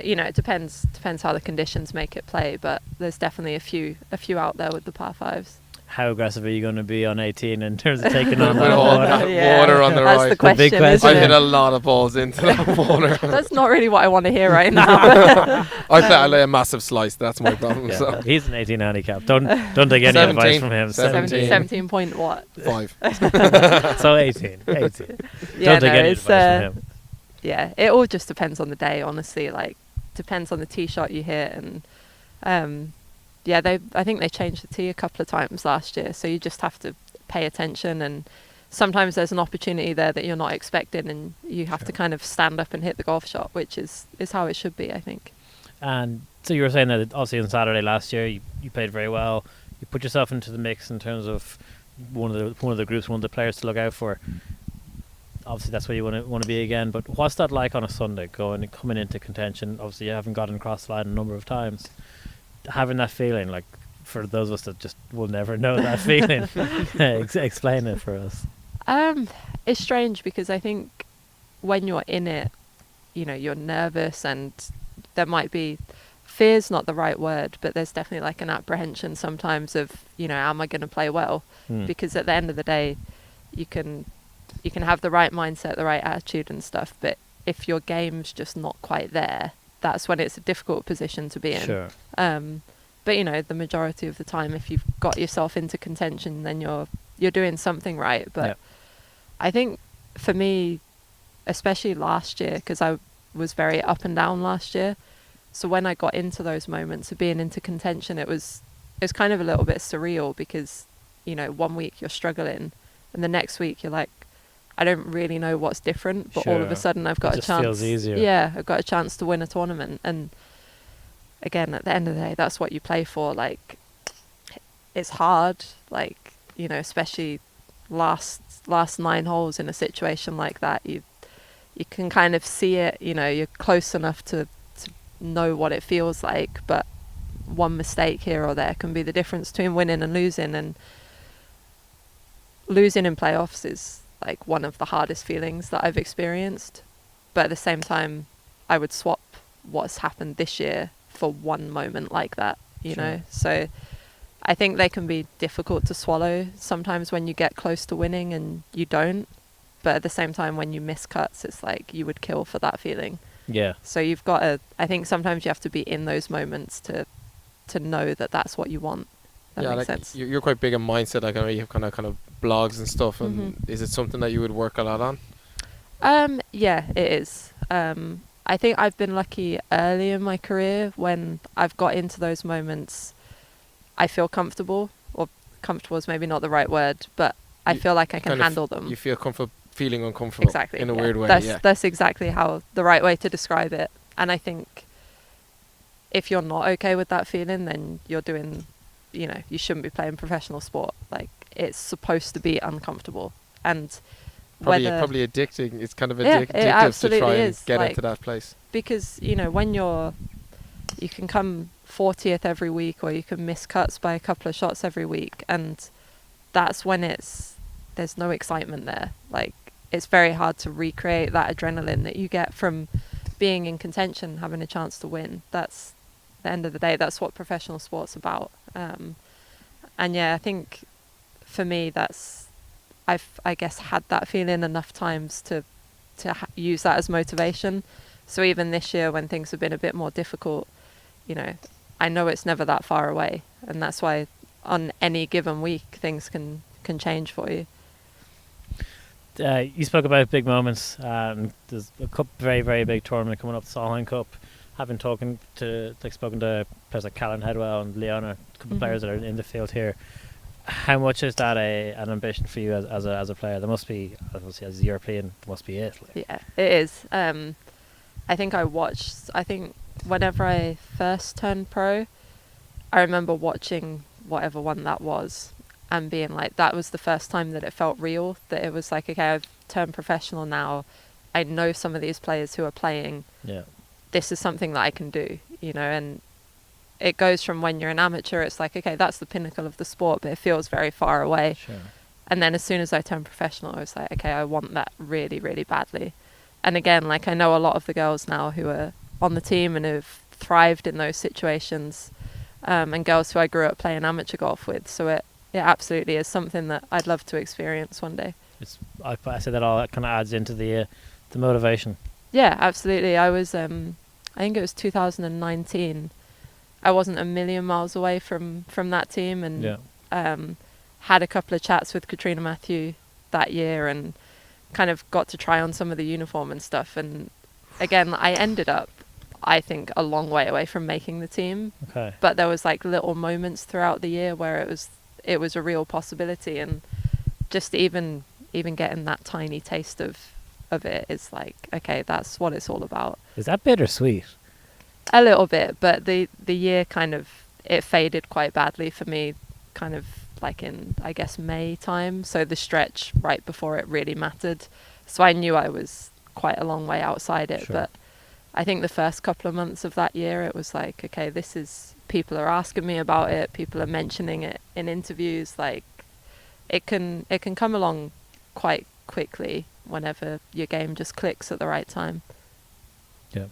you know, it depends how the conditions make it play, but there's definitely a few out there with the par 5s. How aggressive are you going to be on 18 in terms of taking on that water on the right? That's the question, big question. I hit a lot of balls into that water. That's not really what I want to hear right now. I lay a massive slice. That's my problem. So. He's an 18 handicap. Don't take any advice from him. 17 point what? 5. So 18. Don't take any advice from him. Yeah, it all just depends on the day, honestly. Like, depends on the tee shot you hit, and I think they changed the tee a couple of times last year, so you just have to pay attention, and sometimes there's an opportunity there that you're not expecting, and you have to kind of stand up and hit the golf shot, which is how it should be, I think. And so you were saying that obviously on Saturday last year you played very well. You put yourself into the mix in terms of one of the groups, one of the players to look out for. Obviously that's where you want to be again, but what's that like on a Sunday, coming into contention? Obviously you haven't gotten across the line a number of times. Having that feeling, like, for those of us that just will never know that feeling, explain it for us. It's strange because I think when you're in it, you know, you're nervous, and there might be, fear's not the right word, but there's definitely like an apprehension sometimes of, you know, am I going to play well? Because at the end of the day, you can have the right mindset, the right attitude and stuff, but if your game's just not quite there, that's when it's a difficult position to be in. Sure. But you know, the majority of the time, if you've got yourself into contention, then you're doing something right. But I think for me, especially last year, because I was very up and down last year, so when I got into those moments of being into contention, it was kind of a little bit surreal, because, you know, 1 week you're struggling, and the next week you're like, I don't really know what's different, but all of a sudden I've got a chance. It feels easier. Yeah, I've got a chance to win a tournament. And again, at the end of the day, that's what you play for. Like, it's hard, like, you know, especially last 9 holes in a situation like that. You can kind of see it, you know, you're close enough to know what it feels like, but one mistake here or there can be the difference between winning and losing. And losing in playoffs is like one of the hardest feelings that I've experienced, but at the same time I would swap what's happened this year for one moment like that, you know. So I think they can be difficult to swallow sometimes when you get close to winning and you don't, but at the same time when you miss cuts, it's like you would kill for that feeling. So you've got to, I think sometimes you have to be in those moments to know that that's what you want. That makes sense. You're quite big on mindset. Like, I know you have kind of blogs and stuff. And is it something that you would work a lot on? Yeah, it is. I think I've been lucky early in my career when I've got into those moments. I feel comfortable, or comfortable is maybe not the right word, but I feel like I can handle them. You feel feeling uncomfortable. Exactly. In a weird way. That's exactly how the right way to describe it. And I think if you're not okay with that feeling, then you're doing, you shouldn't be playing professional sport. Like, it's supposed to be uncomfortable. And probably addicting. It's kind of addictive to try and get into that place. Because, when you can come 40th every week, or you can miss cuts by a couple of shots every week, and that's when there's no excitement there. Like, it's very hard to recreate that adrenaline that you get from being in contention, having a chance to win. That's the end of the day. That's what professional sport's about. And yeah, I think for me, I've had that feeling enough times to use that as motivation. So even this year, when things have been a bit more difficult, I know it's never that far away, and that's why on any given week things can change for you. You spoke about big moments. There's a very, very big tournament coming up, the Solheim Cup. Having spoken to players like Callan Headwell and Leona, a couple of players that are in the field here. How much is that an ambition for you as a player? There must be, obviously, as a European, there must be it. Yeah, it is. I think whenever I first turned pro, I remember watching whatever one that was and being like, that was the first time that it felt real, that it was like, okay, I've turned professional now. I know some of these players who are playing. Yeah. This is something that I can do, and it goes from when you're an amateur, it's like, okay, that's the pinnacle of the sport, but it feels very far away. Sure. And then as soon as I turned professional, I was like, okay, I want that really, really badly. And again, like, I know a lot of the girls now who are on the team and have thrived in those situations, and girls who I grew up playing amateur golf with. So it absolutely is something that I'd love to experience one day. I say that all kind of adds into the motivation. Yeah, absolutely. I was, I think it was 2019. I wasn't a million miles away from that team, and had a couple of chats with Katrina Matthew that year, and kind of got to try on some of the uniform and stuff. And again, I ended up, I think, a long way away from making the team. Okay. But there was like little moments throughout the year where it was a real possibility, and just even getting that tiny taste of it is like, okay, that's what it's all about. Is that bittersweet? A little bit, but the year kind of, it faded quite badly for me, kind of like in, I guess, May time. So the stretch right before it really mattered. So I knew I was quite a long way outside it. Sure. But I think the first couple of months of that year, it was like, okay, people are asking me about it. People are mentioning it in interviews. Like, it can come along quite quickly whenever your game just clicks at the right time. Yeah.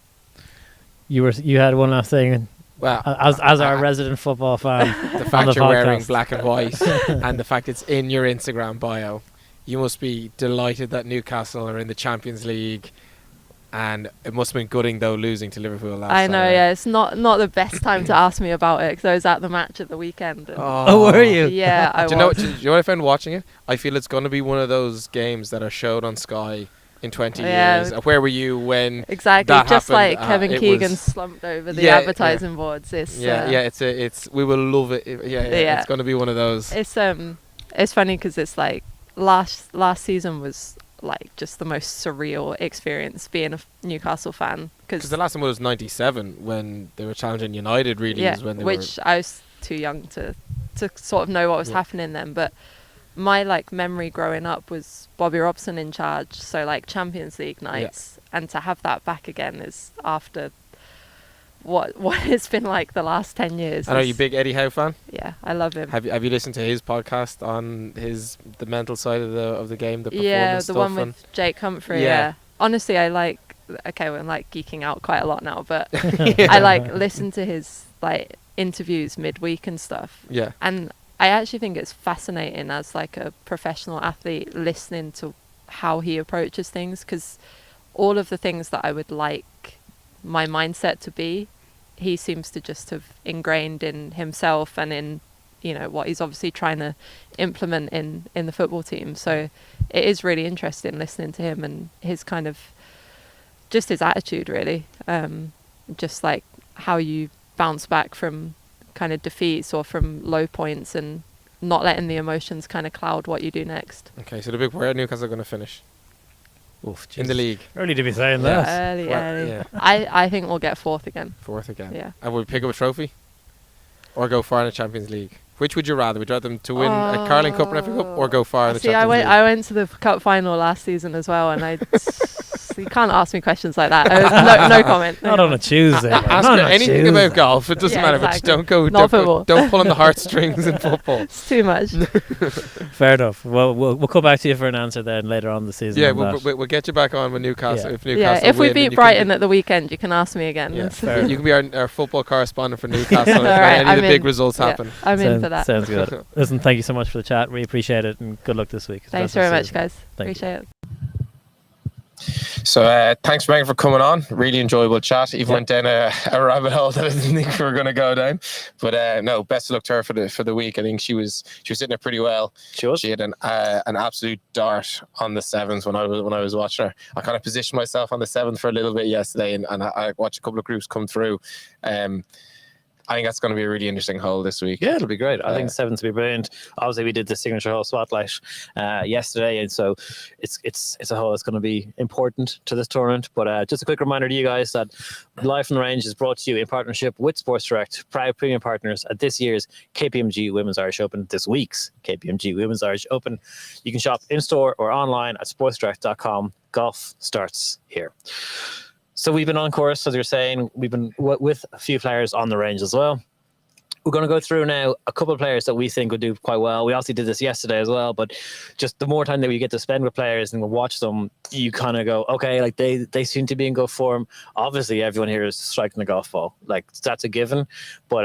You had one last thing. Well, as our resident football fan, the fact you're wearing black and white, and the fact it's in your Instagram bio, you must be delighted that Newcastle are in the Champions League. And it must have been gutting, though, losing to Liverpool last I know, Saturday. yeah. It's not the best time to ask me about it, because I was at the match at the weekend. Oh, were you? Yeah, I was. Do you know what I found watching it? I feel it's going to be one of those games that are showed on Sky in 20 years. Where were you when exactly that just happened? like Kevin Keegan slumped over the advertising boards. It's it's we will love it. It's going to be one of those. It's funny because it's like last season was like just the most surreal experience being a Newcastle fan, because the last one was 97 when they were challenging United. Really, is when they which I was too young to sort of know what was happening then, but my like memory growing up was Bobby Robson in charge, so like Champions League nights, and to have that back again is after what it's been like the last 10 years. And are you a big Eddie Howe fan? Yeah, I love him. Have you listened to his podcast on the mental side of the game, the performance the stuff? one with Jake Humphrey. Yeah. Honestly, I like. Okay, well, I'm like geeking out quite a lot now, but I like listen to his like interviews midweek and stuff. Yeah. And I actually think it's fascinating as like a professional athlete listening to how he approaches things, because all of the things that I would like my mindset to be, he seems to just have ingrained in himself and in, what he's obviously trying to implement in the football team. So it is really interesting listening to him and his kind of, just his attitude really, just like how you bounce back from kind of defeats or from low points and not letting the emotions kind of cloud what you do next. Okay, so where are Newcastle going to finish? Oof, in the league. Early to be saying that. Early. Yeah. I think we'll get fourth again. Fourth again. Yeah. And will we pick up a trophy? Or go far in the Champions League? Which would you rather? Would you rather them to win a Carling Cup and FA Cup or go far in the Champions League? I went to the cup final last season as well, and you can't ask me questions like that. No comment. Not on a Tuesday. Ask her anything about golf. It doesn't matter, exactly. but just don't pull on the heartstrings in football. It's too much. Fair enough. Well, we'll come back to you for an answer then later on the season. Yeah, we'll get you back on with Newcastle. Yeah. If Newcastle if we win, beat Brighton at the weekend, you can ask me again. Yeah, fair. you can be our football correspondent for Newcastle if right, any of the big results happen. I'm in for that. Sounds good. Listen, thank you so much for the chat. We appreciate it, and good luck this week. Thanks very much, guys. Thank Appreciate it. So thanks, Megan, for coming on. Really enjoyable chat. Even went down a rabbit hole that I didn't think we were going to go down. But no, best of luck to her for the week. I think she was sitting there pretty well. She had an absolute dart on the sevens when I was watching her. I kind of positioned myself on the seventh for a little bit yesterday, and I watched a couple of groups come through. I think that's going to be a really interesting hole this week. Yeah, it'll be great. I think the seventh will be brilliant. Obviously, we did the signature hole spotlight yesterday, and so it's a hole that's going to be important to this tournament. But just a quick reminder to you guys that Live from the Range is brought to you in partnership with Sports Direct, proud premium partners at this year's KPMG Women's Irish Open, this week's KPMG Women's Irish Open. You can shop in-store or online at sportsdirect.com. Golf starts here. So we've been on course, as you're saying. We've been with a few players on the range as well. We're going to go through now a couple of players that we think would do quite well. We obviously did this yesterday as well, but just the more time that we get to spend with players and watch them, you kind of go, okay, like they seem to be in good form. Obviously, everyone here is striking the golf ball. Like, that's a given. But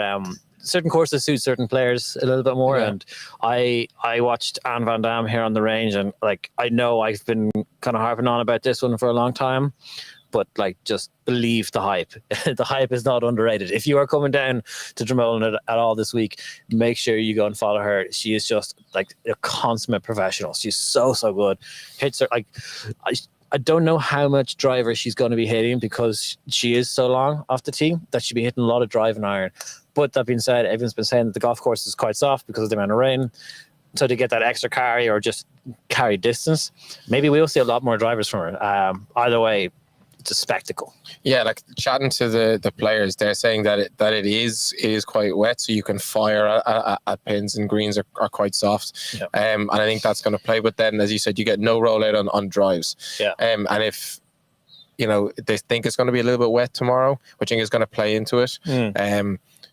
certain courses suit certain players a little bit more. Yeah. And I watched Anne van Dam here on the range, and like, I know I've been kind of harping on about this one for a long time. But like, just believe the hype. The hype is not underrated. If you are coming down to Dromoland at all this week, make sure you go and follow her. She is just like a consummate professional. She's so good. Hits her like, I don't know how much driver she's going to be hitting because she is so long off the tee that she'll be hitting a lot of drive and iron. But that being said, everyone's been saying that the golf course is quite soft because of the amount of rain. So to get that extra carry or just carry distance, maybe we'll see a lot more drivers from her. Either way, it's a spectacle. Yeah, like chatting to the players, they're saying that it is quite wet, so you can fire at pins, and greens are quite soft. Yeah. And I think that's going to play. But then, as you said, you get no rollout on drives. Yeah. And if they think it's going to be a little bit wet tomorrow, which I think is going to play into it.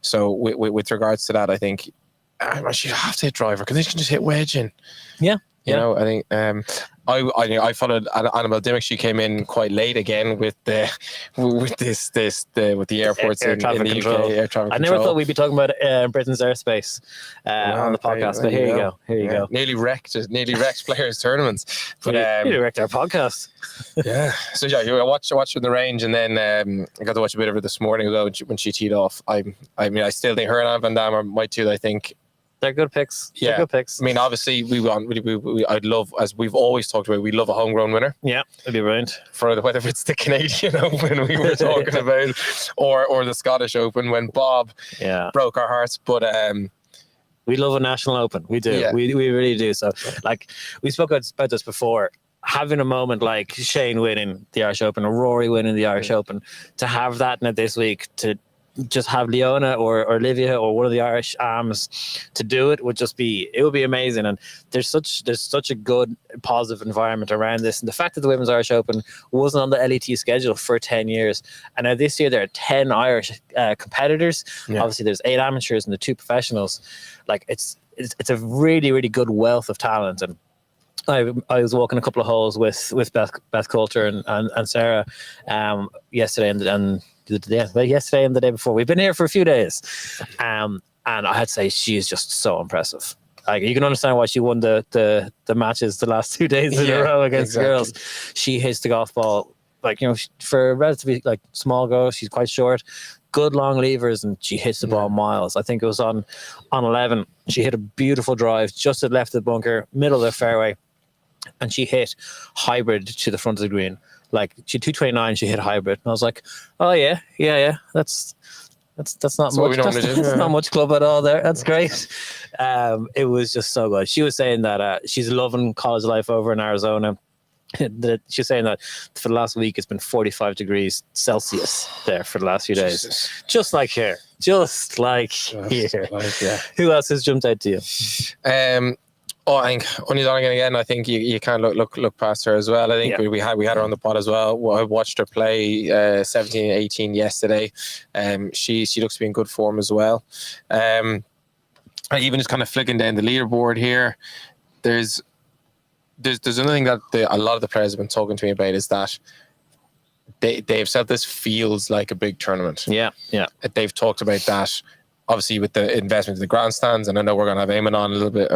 So with regards to that, I think you have to hit driver because you can just hit wedge in. Yeah. You know, I think I followed Annabelle Dimmock. She came in quite late again with the airports in the UK, air traffic control. I never thought we'd be talking about Britain's airspace on the podcast, but here you go. Here you go. Nearly wrecked players' tournaments, but nearly wrecked our podcast. Yeah. So yeah, I watched from the range, and then I got to watch a bit of her this morning ago when she teed off. I mean, I still think her and Anne van Dam are my two. I think. They're good picks. Yeah, they're good picks. I mean, obviously, I'd love, as we've always talked about, we love a homegrown winner. Yeah, it'd be brilliant. For whether it's the Canadian Open we were talking about, or the Scottish Open when Bob broke our hearts. But we love a national Open. We do. Yeah. We really do. So, like, we spoke about this before. Having a moment like Shane winning the Irish Open, or Rory winning the Irish Open, to have that net this week, to just have Leona or Olivia or one of the Irish arms to do it would be amazing. And there's such a good positive environment around this, and the fact that the Women's Irish Open wasn't on the LET schedule for 10 years, and now this year there are 10 Irish competitors. Obviously there's 8 amateurs and the 2 professionals. Like, it's a really, really good wealth of talent. And I was walking a couple of holes with Beth Coulter and Sarah yesterday and yesterday and the day before. We've been here for a few days, and I had to say she is just so impressive. Like, you can understand why she won the matches the last 2 days in a row against girls. She hits the golf ball like, for a relatively like small girl. She's quite short, good long levers, and she hits the ball miles. I think it was on 11. She hit a beautiful drive just to the left of the bunker, middle of the fairway, and she hit hybrid to the front of the green. Like, she 229, she hit hybrid, and I was like, oh yeah, that's not much. That's not much club at all there. That's great. It was just so good. She was saying that she's loving college life over in Arizona. She's saying that for the last week it's been 45 degrees Celsius there for the last few days. Jesus. Just like here. Just like here. Yeah. Who else has jumped out to you? I think Anya Donegan again. I think you can't look past her as well. I think we had her on the pod as well. I watched her play 17-18 yesterday. She looks to be in good form as well. Even just kind of flicking down the leaderboard here, there's another thing that a lot of the players have been talking to me about is that they've said this feels like a big tournament. Yeah. They've talked about that, obviously with the investment in the grandstands, and I know we're going to have Eamonn on a little bit,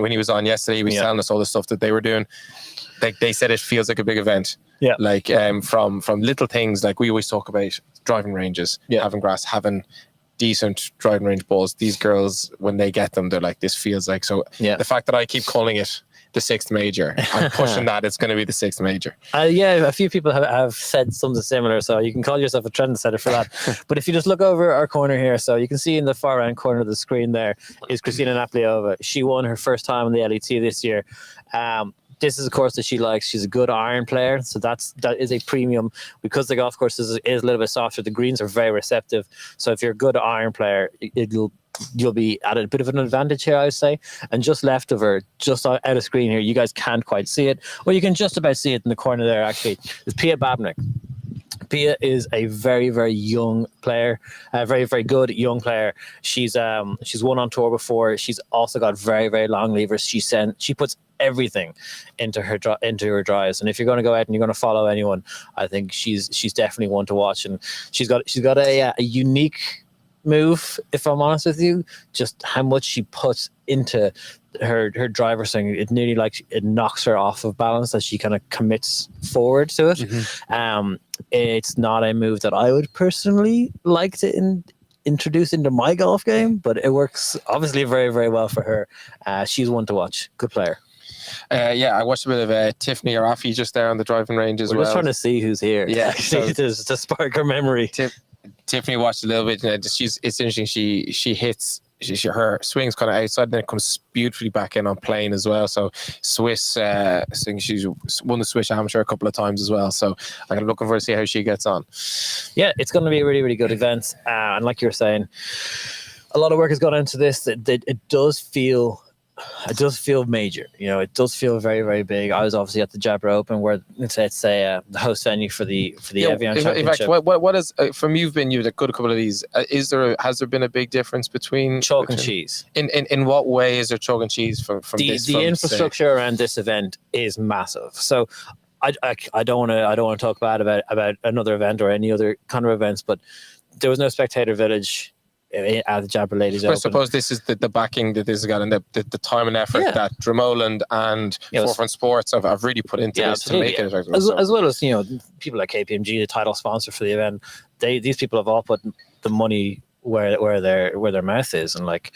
when he was on yesterday, he was telling us all the stuff that they were doing. Like they said, it feels like a big event. Yeah. Like from little things, like we always talk about driving ranges, having grass, having decent driving range balls. These girls, when they get them, they're like, this feels like so. Yeah. The fact that I keep calling it the sixth major, I'm pushing that it's going to be the sixth major. A few people have said something similar, so you can call yourself a trendsetter for that. But if you just look over our corner here, so you can see in the far right corner of the screen there is Kristina Napliova. She won her first time in the LET this year. This is a course that she likes. She's a good iron player, so that is a premium because the golf course is a little bit softer. The greens are very receptive, so if you're a good iron player, you'll be at a bit of an advantage here, I would say. And just left of her, just out of screen here, you guys can't quite see it. Well, you can just about see it in the corner there. Actually, is Pia Babnik. Pia is a very, very young player, a very, very good young player. She's won on tour before. She's also got very, very long levers. She puts everything into her drives. And if you're going to go out and you're going to follow anyone, I think she's definitely one to watch. And she's got a unique move, if I'm honest with you, just how much she puts into her driver swing. It nearly like it knocks her off of balance as she kind of commits forward to it. Mm-hmm. It's not a move that I would personally like to introduce into my golf game, but it works obviously very, very well for her. She's one to watch. Good player. I watched a bit of Tiffany Arafi just there on the driving range as well. We're just trying to see who's here. Yeah, to spark her memory. Tiffany watched a little bit. It's interesting. She hits. Her swing's kind of outside, then it comes beautifully back in on plane as well. So Swiss, I think she's won the Swiss Amateur a couple of times as well. So I'm looking forward to see how she gets on. Yeah, it's going to be a really, really good event. And like you were saying, a lot of work has gone into this. It does feel major. It does feel very, very big. I was obviously at the Jabra Open, where it's the host venue for the Evian Championship. In fact, what is from you've a good couple of these? Has there been a big difference between chalk and cheese? In what way is there chalk and cheese from this? The infrastructure around this event is massive. So I don't want to talk bad about another event or any other kind of events, but there was no spectator village at the Jabra Ladies Open. I suppose this is the backing that this has got, and the time and effort that Dromoland and Forefront Sports have really put into this to make it as well as people like KPMG, the title sponsor for the event. These people have all put the money where their mouth is, and like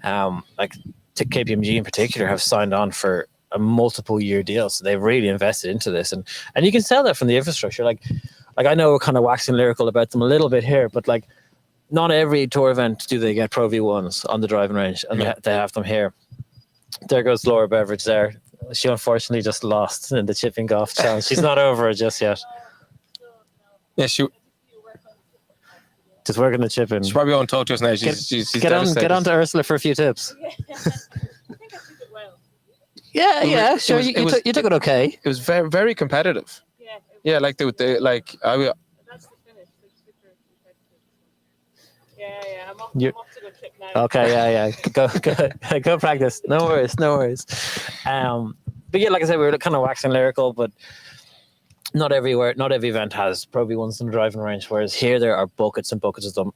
KPMG in particular have signed on for a multiple year deal, so they've really invested into this, and you can tell that from the infrastructure. Like I know we're kind of waxing lyrical about them a little bit here, but like, not every tour event do they get Pro V1s on the driving range, and they have them here. There goes Laura Beveridge there. She unfortunately just lost in the chipping golf challenge. She's not over it just yet. Yeah, she just working the chipping. She probably won't talk to us now. She's get on to Ursula for a few tips. I think I took it well. Yeah, sure. You took it okay. It was very, very competitive. Yeah, like that's the finish. It's super competitive. Yeah. I'm off to go trip now. Okay, go practice. No worries. But yeah, like I said, we were kind of waxing lyrical, but not every event has Pro V1s in the driving range, whereas here there are buckets and buckets of them.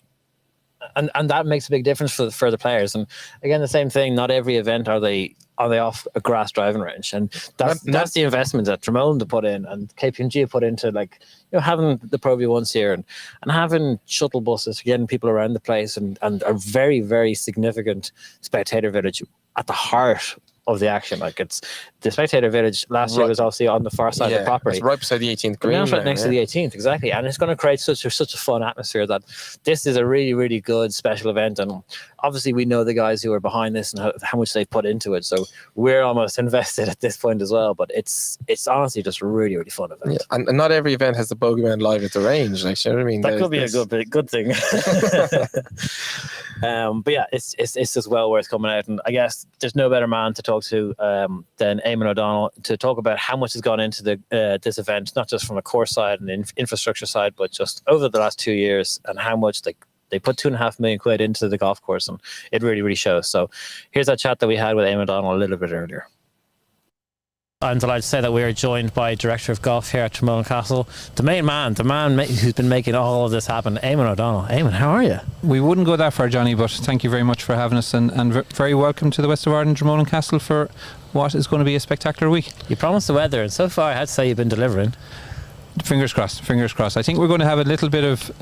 And that makes a big difference for the players. And again, the same thing, not every event are they off a grass driving range. And that's the investment that Dromoland have put in and KPMG have put into, like, having the Pro V1s here and having shuttle buses, getting people around the place, and a very, very significant spectator village at the heart of the action. Like, it's the spectator village last year was obviously on the far side of the property. It's right beside the 18th green. Right next to the 18th, exactly. And it's going to create such a fun atmosphere that this is a really, really good special event. And obviously we know the guys who are behind this and how much they've put into it. So we're almost invested at this point as well. But it's honestly just a really, really fun event. Yeah. And not every event has the Bogey Men live at the range. Like, you know what I mean? That could be a good thing. But yeah, it's just well worth coming out. And I guess there's no better man to talk to than Eamonn O'Donnell to talk about how much has gone into this event, not just from a course side and infrastructure side, but just over the last 2 years, and how much they put £2.5 million into the golf course, and it really, really shows. So here's that chat that we had with Eamonn O'Donnell a little bit earlier. I'm delighted to say that we are joined by Director of Golf here at Dromoland Castle, the man who's been making all of this happen, Eamonn O'Donnell. Eamonn, how are you? We wouldn't go that far, Johnny, but thank you very much for having us, and very welcome to the West of Ireland Dromoland Castle for what is going to be a spectacular week. You promised the weather, and so far I had to say you've been delivering. Fingers crossed. I think we're going to have a little bit of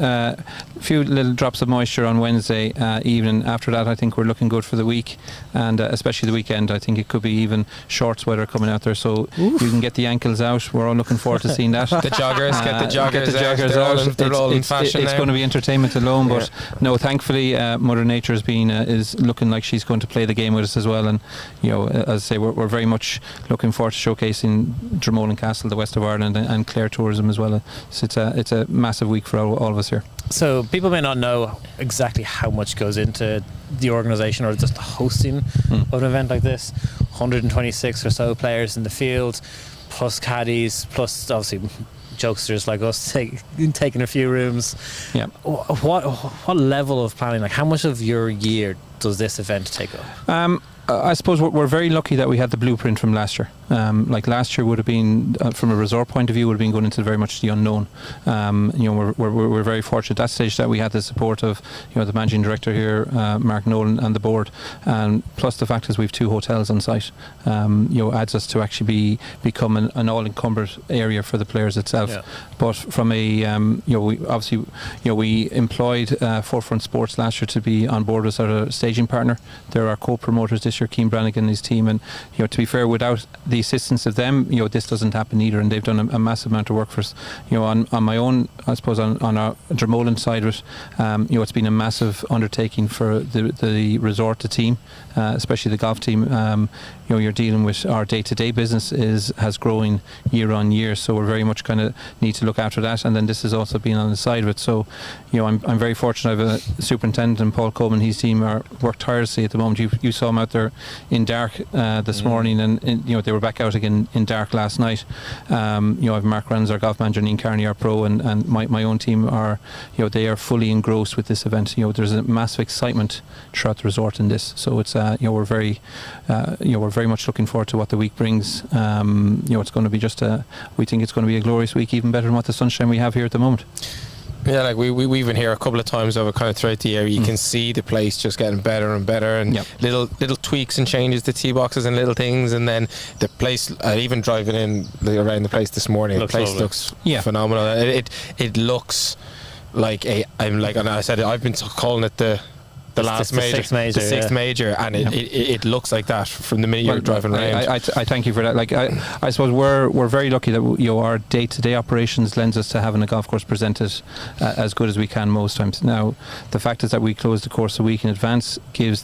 few little drops of moisture on Wednesday evening. After that, I think we're looking good for the week, and especially the weekend. I think it could be even shorts weather coming out there, so you can get the ankles out. We're all looking forward to seeing that. The joggers, get the joggers out. They're all in fashion. It's going to be entertainment alone, but no, thankfully Mother Nature is looking like she's going to play the game with us as well. And as I say, we're very much looking forward to showcasing Dromoland Castle, the West of Ireland, and Clare Tourism as well. So it's a massive week for all of us here. So people may not know exactly how much goes into the organisation or just the hosting of an event like this. 126 or so players in the field, plus caddies, plus obviously jokesters like us taking a few rooms. Yeah. What level of planning, like how much of your year does this event take up? I suppose we're very lucky that we had the blueprint from last year. Like last year would have been, from a resort point of view, would have been going into very much the unknown. We're very fortunate at that stage that we had the support of the managing director here, Mark Nolan, and the board, and plus the fact is we've 2 hotels on site. Adds us to actually become an all-encumbered area for the players itself. Yeah. But from a we employed Forefront Sports last year to be on board as our staging partner. They're our co-promoters this year, Keane Brannigan and his team, and to be fair, without the assistance of them, this doesn't happen either, and they've done a massive amount of work for us. On my own, I suppose on our Dromoland side of it, it's been a massive undertaking for the resort, the team, especially the golf team. You're dealing with our day-to-day business has growing year on year, so we're very much kind of need to look after that, and then this has also been on the side of it. So I'm very fortunate. I have a superintendent, Paul Coleman, his team are work tirelessly at the moment. You saw them out there in dark this morning, and they were back out again in dark last night. I've Mark Rans, our golf manager, and Ian Carney, our pro, and my own team are they are fully engrossed with this event. There's a massive excitement throughout the resort in this, so it's we're very much looking forward to what the week brings. It's going to be we think it's going to be a glorious week, even better than what the sunshine we have here at the moment. Yeah, like we've been here a couple of times over kind of throughout the year. You can see the place just getting better and better, and little tweaks and changes to tee boxes and little things, and then the place. Even driving in around the place this morning, the place looks phenomenal. It looks like and I said I've been calling it the last major, the sixth major, and it looks like that from the minute you're driving around. I thank you for that. Like I suppose we're very lucky that our day-to-day operations lends us to having a golf course presented as good as we can most times. Now the fact is that we close the course a week in advance gives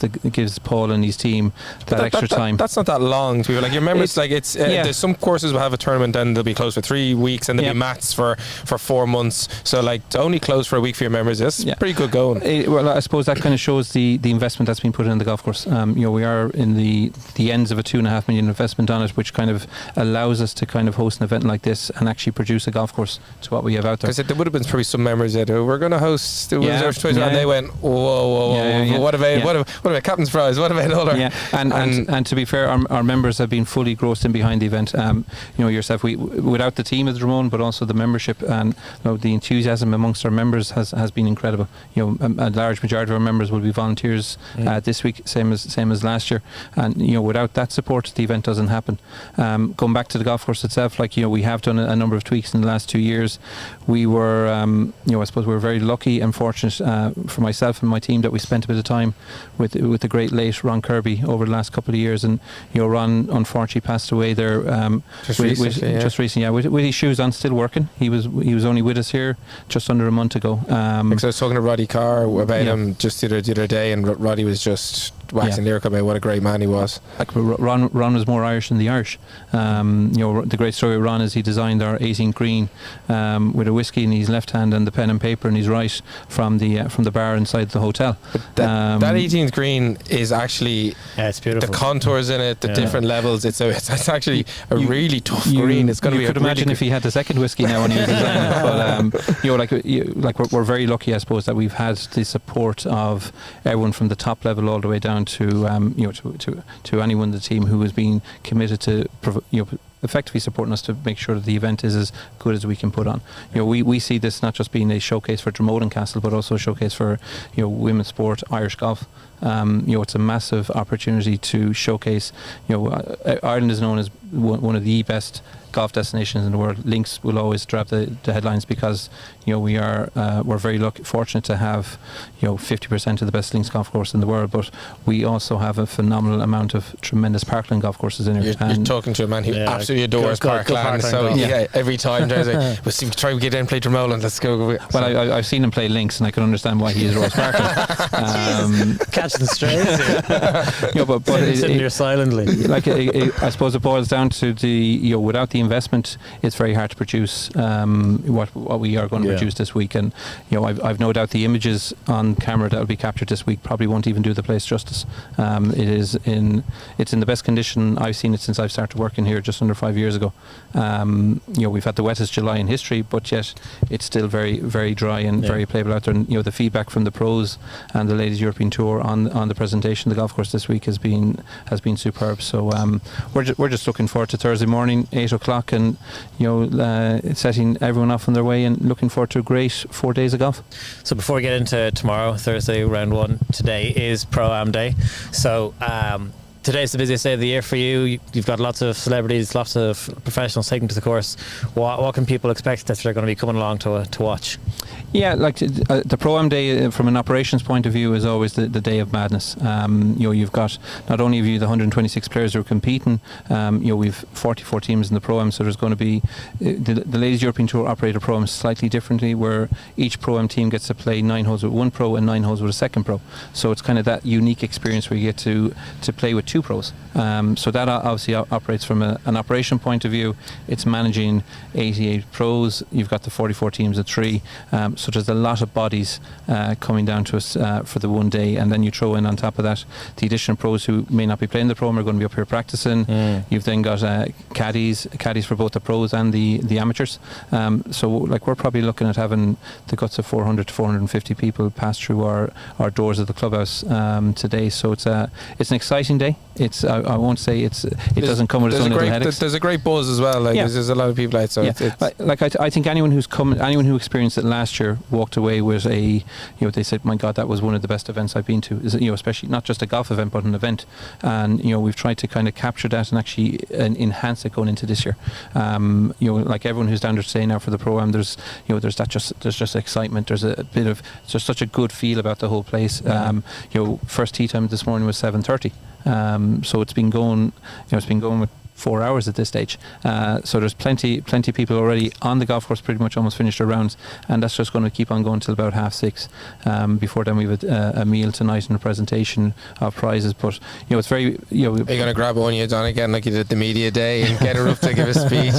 Paul and his team that extra time. That's not that long. To be like, you remember, it's like it's there's some courses will have a tournament and they'll be closed for 3 weeks, and there'll be mats for 4 months. So like to only close for a week for your members, that's pretty good going. Well, I suppose that kind of shows the investment that's been put in the golf course. We are in the ends of a $2.5 million investment on it, which kind of allows us to kind of host an event like this and actually produce a golf course to what we have out there. Because there would have been probably some members that we're going to host and they went, whoa, what about captain's prize? What about other? Yeah, and to be fair, our members have been fully grossed in behind the event. Yourself, without the team of Dromoland, but also the membership and the enthusiasm amongst our members has been incredible. A large majority of our members will be be volunteers this week, same as last year. And without that support, the event doesn't happen. Going back to the golf course itself, we have done a number of tweaks in the last 2 years. We were, I suppose, we were very lucky and fortunate for myself and my team that we spent a bit of time with the great late Ron Kirby over the last couple of years. And Ron unfortunately passed away there just recently. With his shoes on, still working. He was only with us here just under a month ago. I was talking to Roddy Carr about him just the other day, and Roddy was just waxing lyrical about what a great man he was. Ron was more Irish than the Irish. The great story of Ron is he designed our 18th green with a whiskey in his left hand and the pen and paper in his right from the bar inside the hotel. That 18th green is actually it's beautiful. The contours in it, the different levels. It's actually a really tough green. It's going to be. You could imagine if he had the second whiskey now when he was designing it. But we're very lucky, I suppose, that we've had the support of everyone from the top level all the way down to anyone in the team who has been committed to effectively supporting us to make sure that the event is as good as we can put on. We see this not just being a showcase for Dromoland Castle, but also a showcase for women's sport, Irish golf. It's a massive opportunity to showcase. Ireland is known as one of the best golf destinations in the world. Links will always drop the headlines because we're very fortunate to have 50% of the best links golf course in the world, but we also have a phenomenal amount of tremendous parkland golf courses in here. You're talking to a man who absolutely adores parkland, so every time there's we'll try and get in and play Dromoland, let's go. Well, I've seen him play links and I can understand why he adores parkland. Catch the strays here. But sitting here silently. I suppose it boils down to the without the investment, it's very hard to produce what we are going to produce this week. And I've no doubt the images on camera that will be captured this week probably won't even do the place justice. It's in the best condition I've seen it since I've started working here just under 5 years ago. We've had the wettest July in history, but yet it's still very, very dry and very playable out there. And the feedback from the pros and the Ladies European Tour on the presentation of the golf course this week has been superb. So we're just looking forward to Thursday morning, 8 o'clock, and setting everyone off on their way and looking forward to a great 4 days of golf. So before we get into tomorrow, Thursday, round one, today is Pro-Am Day. So today's the busiest day of the year for you. You've got lots of celebrities, lots of professionals taking to the course. What can people expect that they're going to be coming along to watch? Yeah, the Pro-Am Day from an operations point of view is always the day of madness. You've got not only have you the 126 players who are competing, we've 44 teams in the Pro-Am, so there's going to be the Ladies European Tour operate a Pro-Am slightly differently, where each Pro-Am team gets to play 9 holes with one pro and 9 holes with a second pro. So it's kind of that unique experience where you get to play with 2 pros. So that obviously operates from an operation point of view. It's managing 88 pros. You've got the 44 teams at 3. So there's a lot of bodies coming down to us for the one day, and then you throw in on top of that the additional pros who may not be playing the Pro-Am are going to be up here practicing. You've then got caddies for both the pros and the amateurs. So we're probably looking at having the guts of 400 to 450 people pass through our doors of the clubhouse today. So it's an exciting day. I won't say it doesn't come with its own little headaches. There's a great buzz as well. There's a lot of people out. So I think anyone who experienced it last year walked away with they said, my God, that was one of the best events I've been to. Especially not just a golf event, but an event. And we've tried to kind of capture that and actually enhance it going into this year. Everyone who's down there today now for the Pro-Am, there's just excitement. There's just such a good feel about the whole place. First tee time this morning was 7:30. So it's been going with 4 hours at this stage. So there's plenty of people already on the golf course, pretty much almost finished their rounds, and that's just going to keep on going till about 6:30. Before then we have a meal tonight and a presentation of prizes. But it's very. Are you going to grab one of you, Don, again, like you did at the media day, and get her up to give a speech?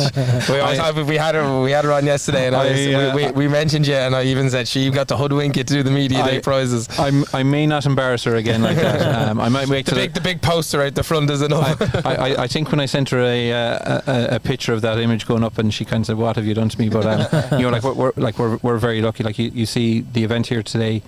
We had her on yesterday, and we mentioned you, and I even said she got to hoodwink you to do the media day prizes. I may not embarrass her again like that. I might wait the big poster out the front is enough. I think when I sent her a picture of that image going up, and she kind of said, "What have you done to me?" But we're very lucky. You see the event here today.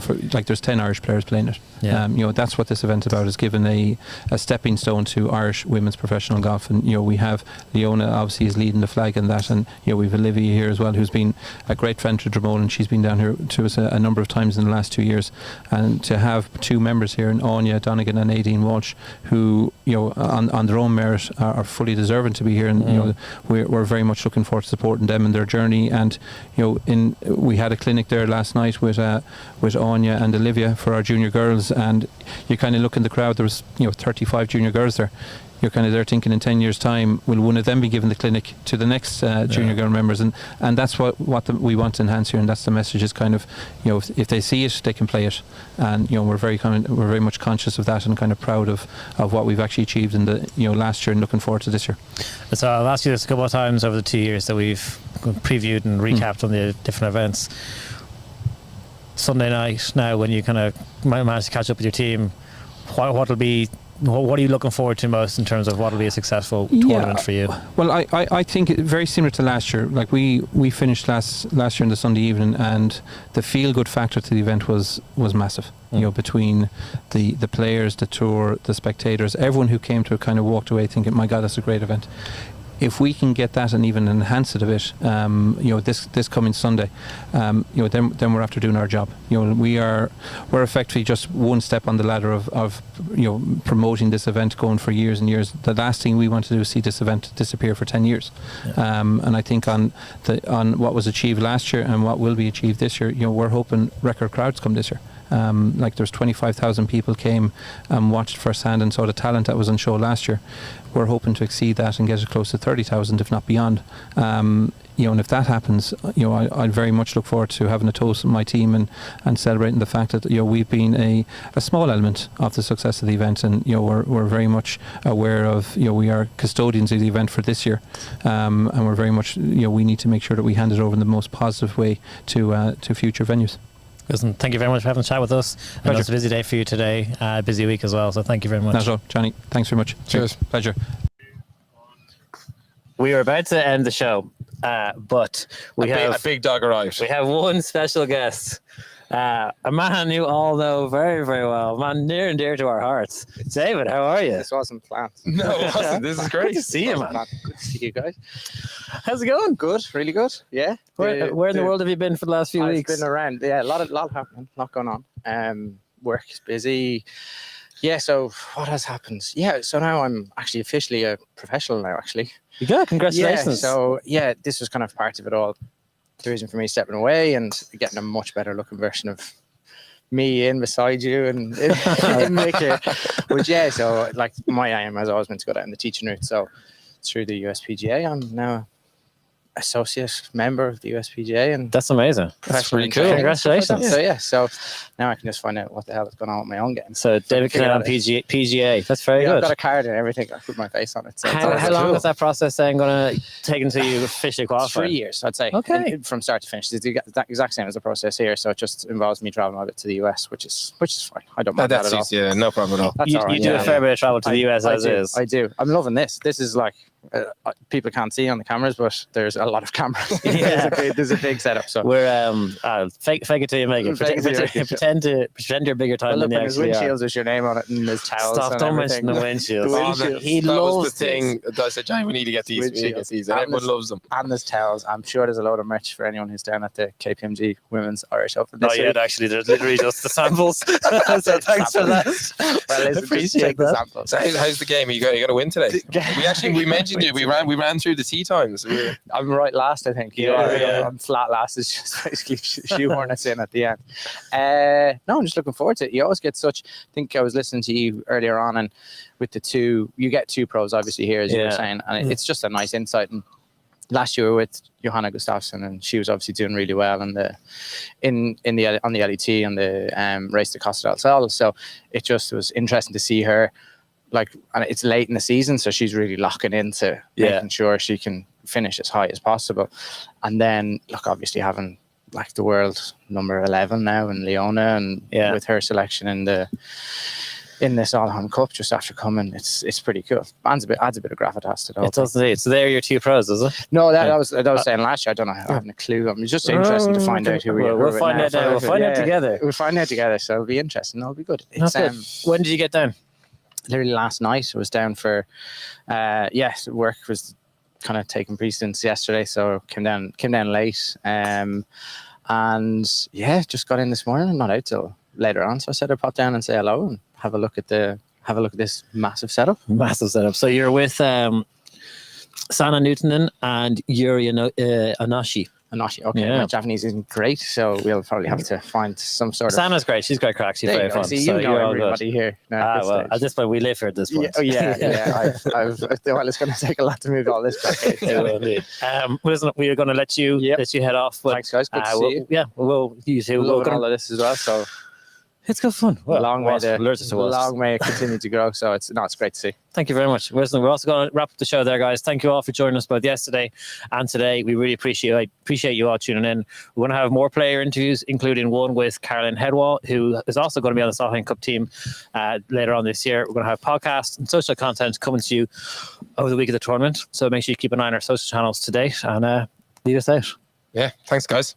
for like there's 10 Irish players playing it. Yeah. That's what this event's about, is giving a stepping stone to Irish women's professional golf. And we have Leona obviously is leading the flag in that, and we've Olivia here as well, who's been a great friend to Dromoland. She's been down here to us a number of times in the last 2 years, and to have two members here, in Anya Donegan and Aideen Walsh, who on their own merit are fully deserving to be here, and we're very much looking forward to supporting them in their journey. And we had a clinic there last night with Anya and Olivia for our junior girls, and you kind of look in the crowd, there was 35 junior girls there. You're kind of there thinking, in 10 years time, will one of them be given the clinic to the next junior girl members? And that's what we want to enhance here, and that's the message, is kind of if they see it, they can play it. And we're very much conscious of that, and kind of proud of what we've actually achieved in the last year, and looking forward to this year. So I'll ask you this a couple of times over the 2 years that we've previewed and recapped on the different events. Sunday night now, when you kind of manage to catch up with your team, what are you looking forward to most in terms of what will be a successful tournament for you? Well, I think very similar to last year. Like we finished last year on the Sunday evening, and the feel good factor to the event was massive. Between the players, the tour, the spectators, everyone who came to it kind of walked away thinking, my God, that's a great event. If we can get that and even enhance it a bit, this coming Sunday, then we're after doing our job. We're effectively just one step on the ladder of promoting this event, going for years and years. The last thing we want to do is see this event disappear for 10 years. Yeah. And I think on what was achieved last year and what will be achieved this year, we're hoping record crowds come this year. Like there's 25,000 people came and watched firsthand and saw the talent that was on show last year. We're hoping to exceed that and get it close to 30,000, if not beyond. And if that happens, I very much look forward to having a toast with my team and celebrating the fact that we've been a small element of the success of the event, and we're very much aware of we are custodians of the event for this year, and we're very much we need to make sure that we hand it over in the most positive way to future venues. Listen, thank you very much for having a chat with us. I know it's a busy day for you today, busy week as well, so thank you very much. Not at all, Johnny. Thanks very much. Cheers. Pleasure. We are about to end the show, but we have a big dog arrived. We have one special guest, a man you all know very, very well, a man near and dear to our hearts. David, how are you? This wasn't planned. No, it wasn't. This is great Good to see you, man. Good to see you guys. How's it going? Good, really good. Yeah. Where in the world have you been for the last few weeks? I've been around. Yeah, a lot happening, a lot going on. Work is busy. Yeah, so what has happened? Yeah, so now I'm actually officially a professional now, actually. You got congratulations. Yeah, so this was kind of part of it all. The reason for me stepping away and getting a much better looking version of me in beside you and in Mickey. But yeah, so like my aim has always been to go down the teaching route. So through the USPGA, I'm now associate member of the USPGA, and that's amazing. That's really cool. Congratulations. So now I can just find out what the hell is going on with my own game. So David Canal on PGA. That's very good. I've got a card and everything. I put my face on it. So how long is that process then going to take until you officially qualify? 3 years, I'd say. Okay. From start to finish. It's the exact same as the process here. So it just involves me traveling a bit to the US, which is fine. I don't mind that at all. Yeah, no problem at all. You do a fair bit of travel to the US as is. I do. I'm loving this. This is like people can't see on the cameras, but there's a lot of cameras. Yeah. there's a big setup. So we're fake it till you make it. Pretend you're bigger time than you actually are. Windshields with your name on it, and there's towels. Stop! Don't mention the windshields. He that loves was the thing. I said, Johnny, we need to get these. Everyone loves them. And there's towels. I'm sure there's a load of merch for anyone who's down at the KPMG Women's Irish Open. Not yet, actually. There's literally just the samples. So thanks for that. Well, appreciate that. So how's the game? Are you going to win today? We mentioned you. We ran through the tee times. I'm right last, I think. Yeah. I'm flat last. It's just basically shoehorn us in at the end. No, I'm just looking forward to it. You always get such. I think I was listening to you earlier on, and with the two, you get two pros obviously here, as you were saying, and it's just a nice insight. And last year we were with Johanna Gustafsson, and she was obviously doing really well on the LET and the race to Costa del Sol. So it just was interesting to see her. And it's late in the season, so she's really locking into making sure she can finish as high as possible. And then, obviously having the world number 11 now in Leona, and with her selection in the in this All-Ireland Cup just after coming. It's pretty cool. Adds a bit of gravitas to the whole It does indeed. So they're your two pros, is it? No, that was saying last year. I don't know. I haven't a clue. It's just interesting to find out who we are. We'll find out. We'll find out together. We'll find out together. So it'll be interesting. It'll be good. When did you get down? Literally last night. I was down for, work was kind of taking precedence yesterday, so came down late. And just got in this morning and not out till later on. So I said I'd pop down and say hello and have a look at this massive setup. So you're with Sana Newtonen and Yuri Anashi. Okay. Yeah. My Japanese isn't great, so we'll probably have to find some sort of... Sana's great. She's great crack. She's very fun. See, you know everybody here. At this point, we live here at this point. Yeah. Well, it's going to take a lot to move all this back. Listen, we're going to let you head off. But, thanks, guys. Good to see you. Yeah, you too. We'll look at all of this as well, so... It's good fun. Well, long may it continue to grow. So it's great to see. Thank you very much. Listen, we're also going to wrap up the show there, guys. Thank you all for joining us both yesterday and today. We really appreciate you all tuning in. We're going to have more player interviews, including one with Caroline Headwall, who is also going to be on the All-Ireland Cup team later on this year. We're going to have podcasts and social content coming to you over the week of the tournament. So make sure you keep an eye on our social channels to date and lead us out. Yeah, thanks, guys.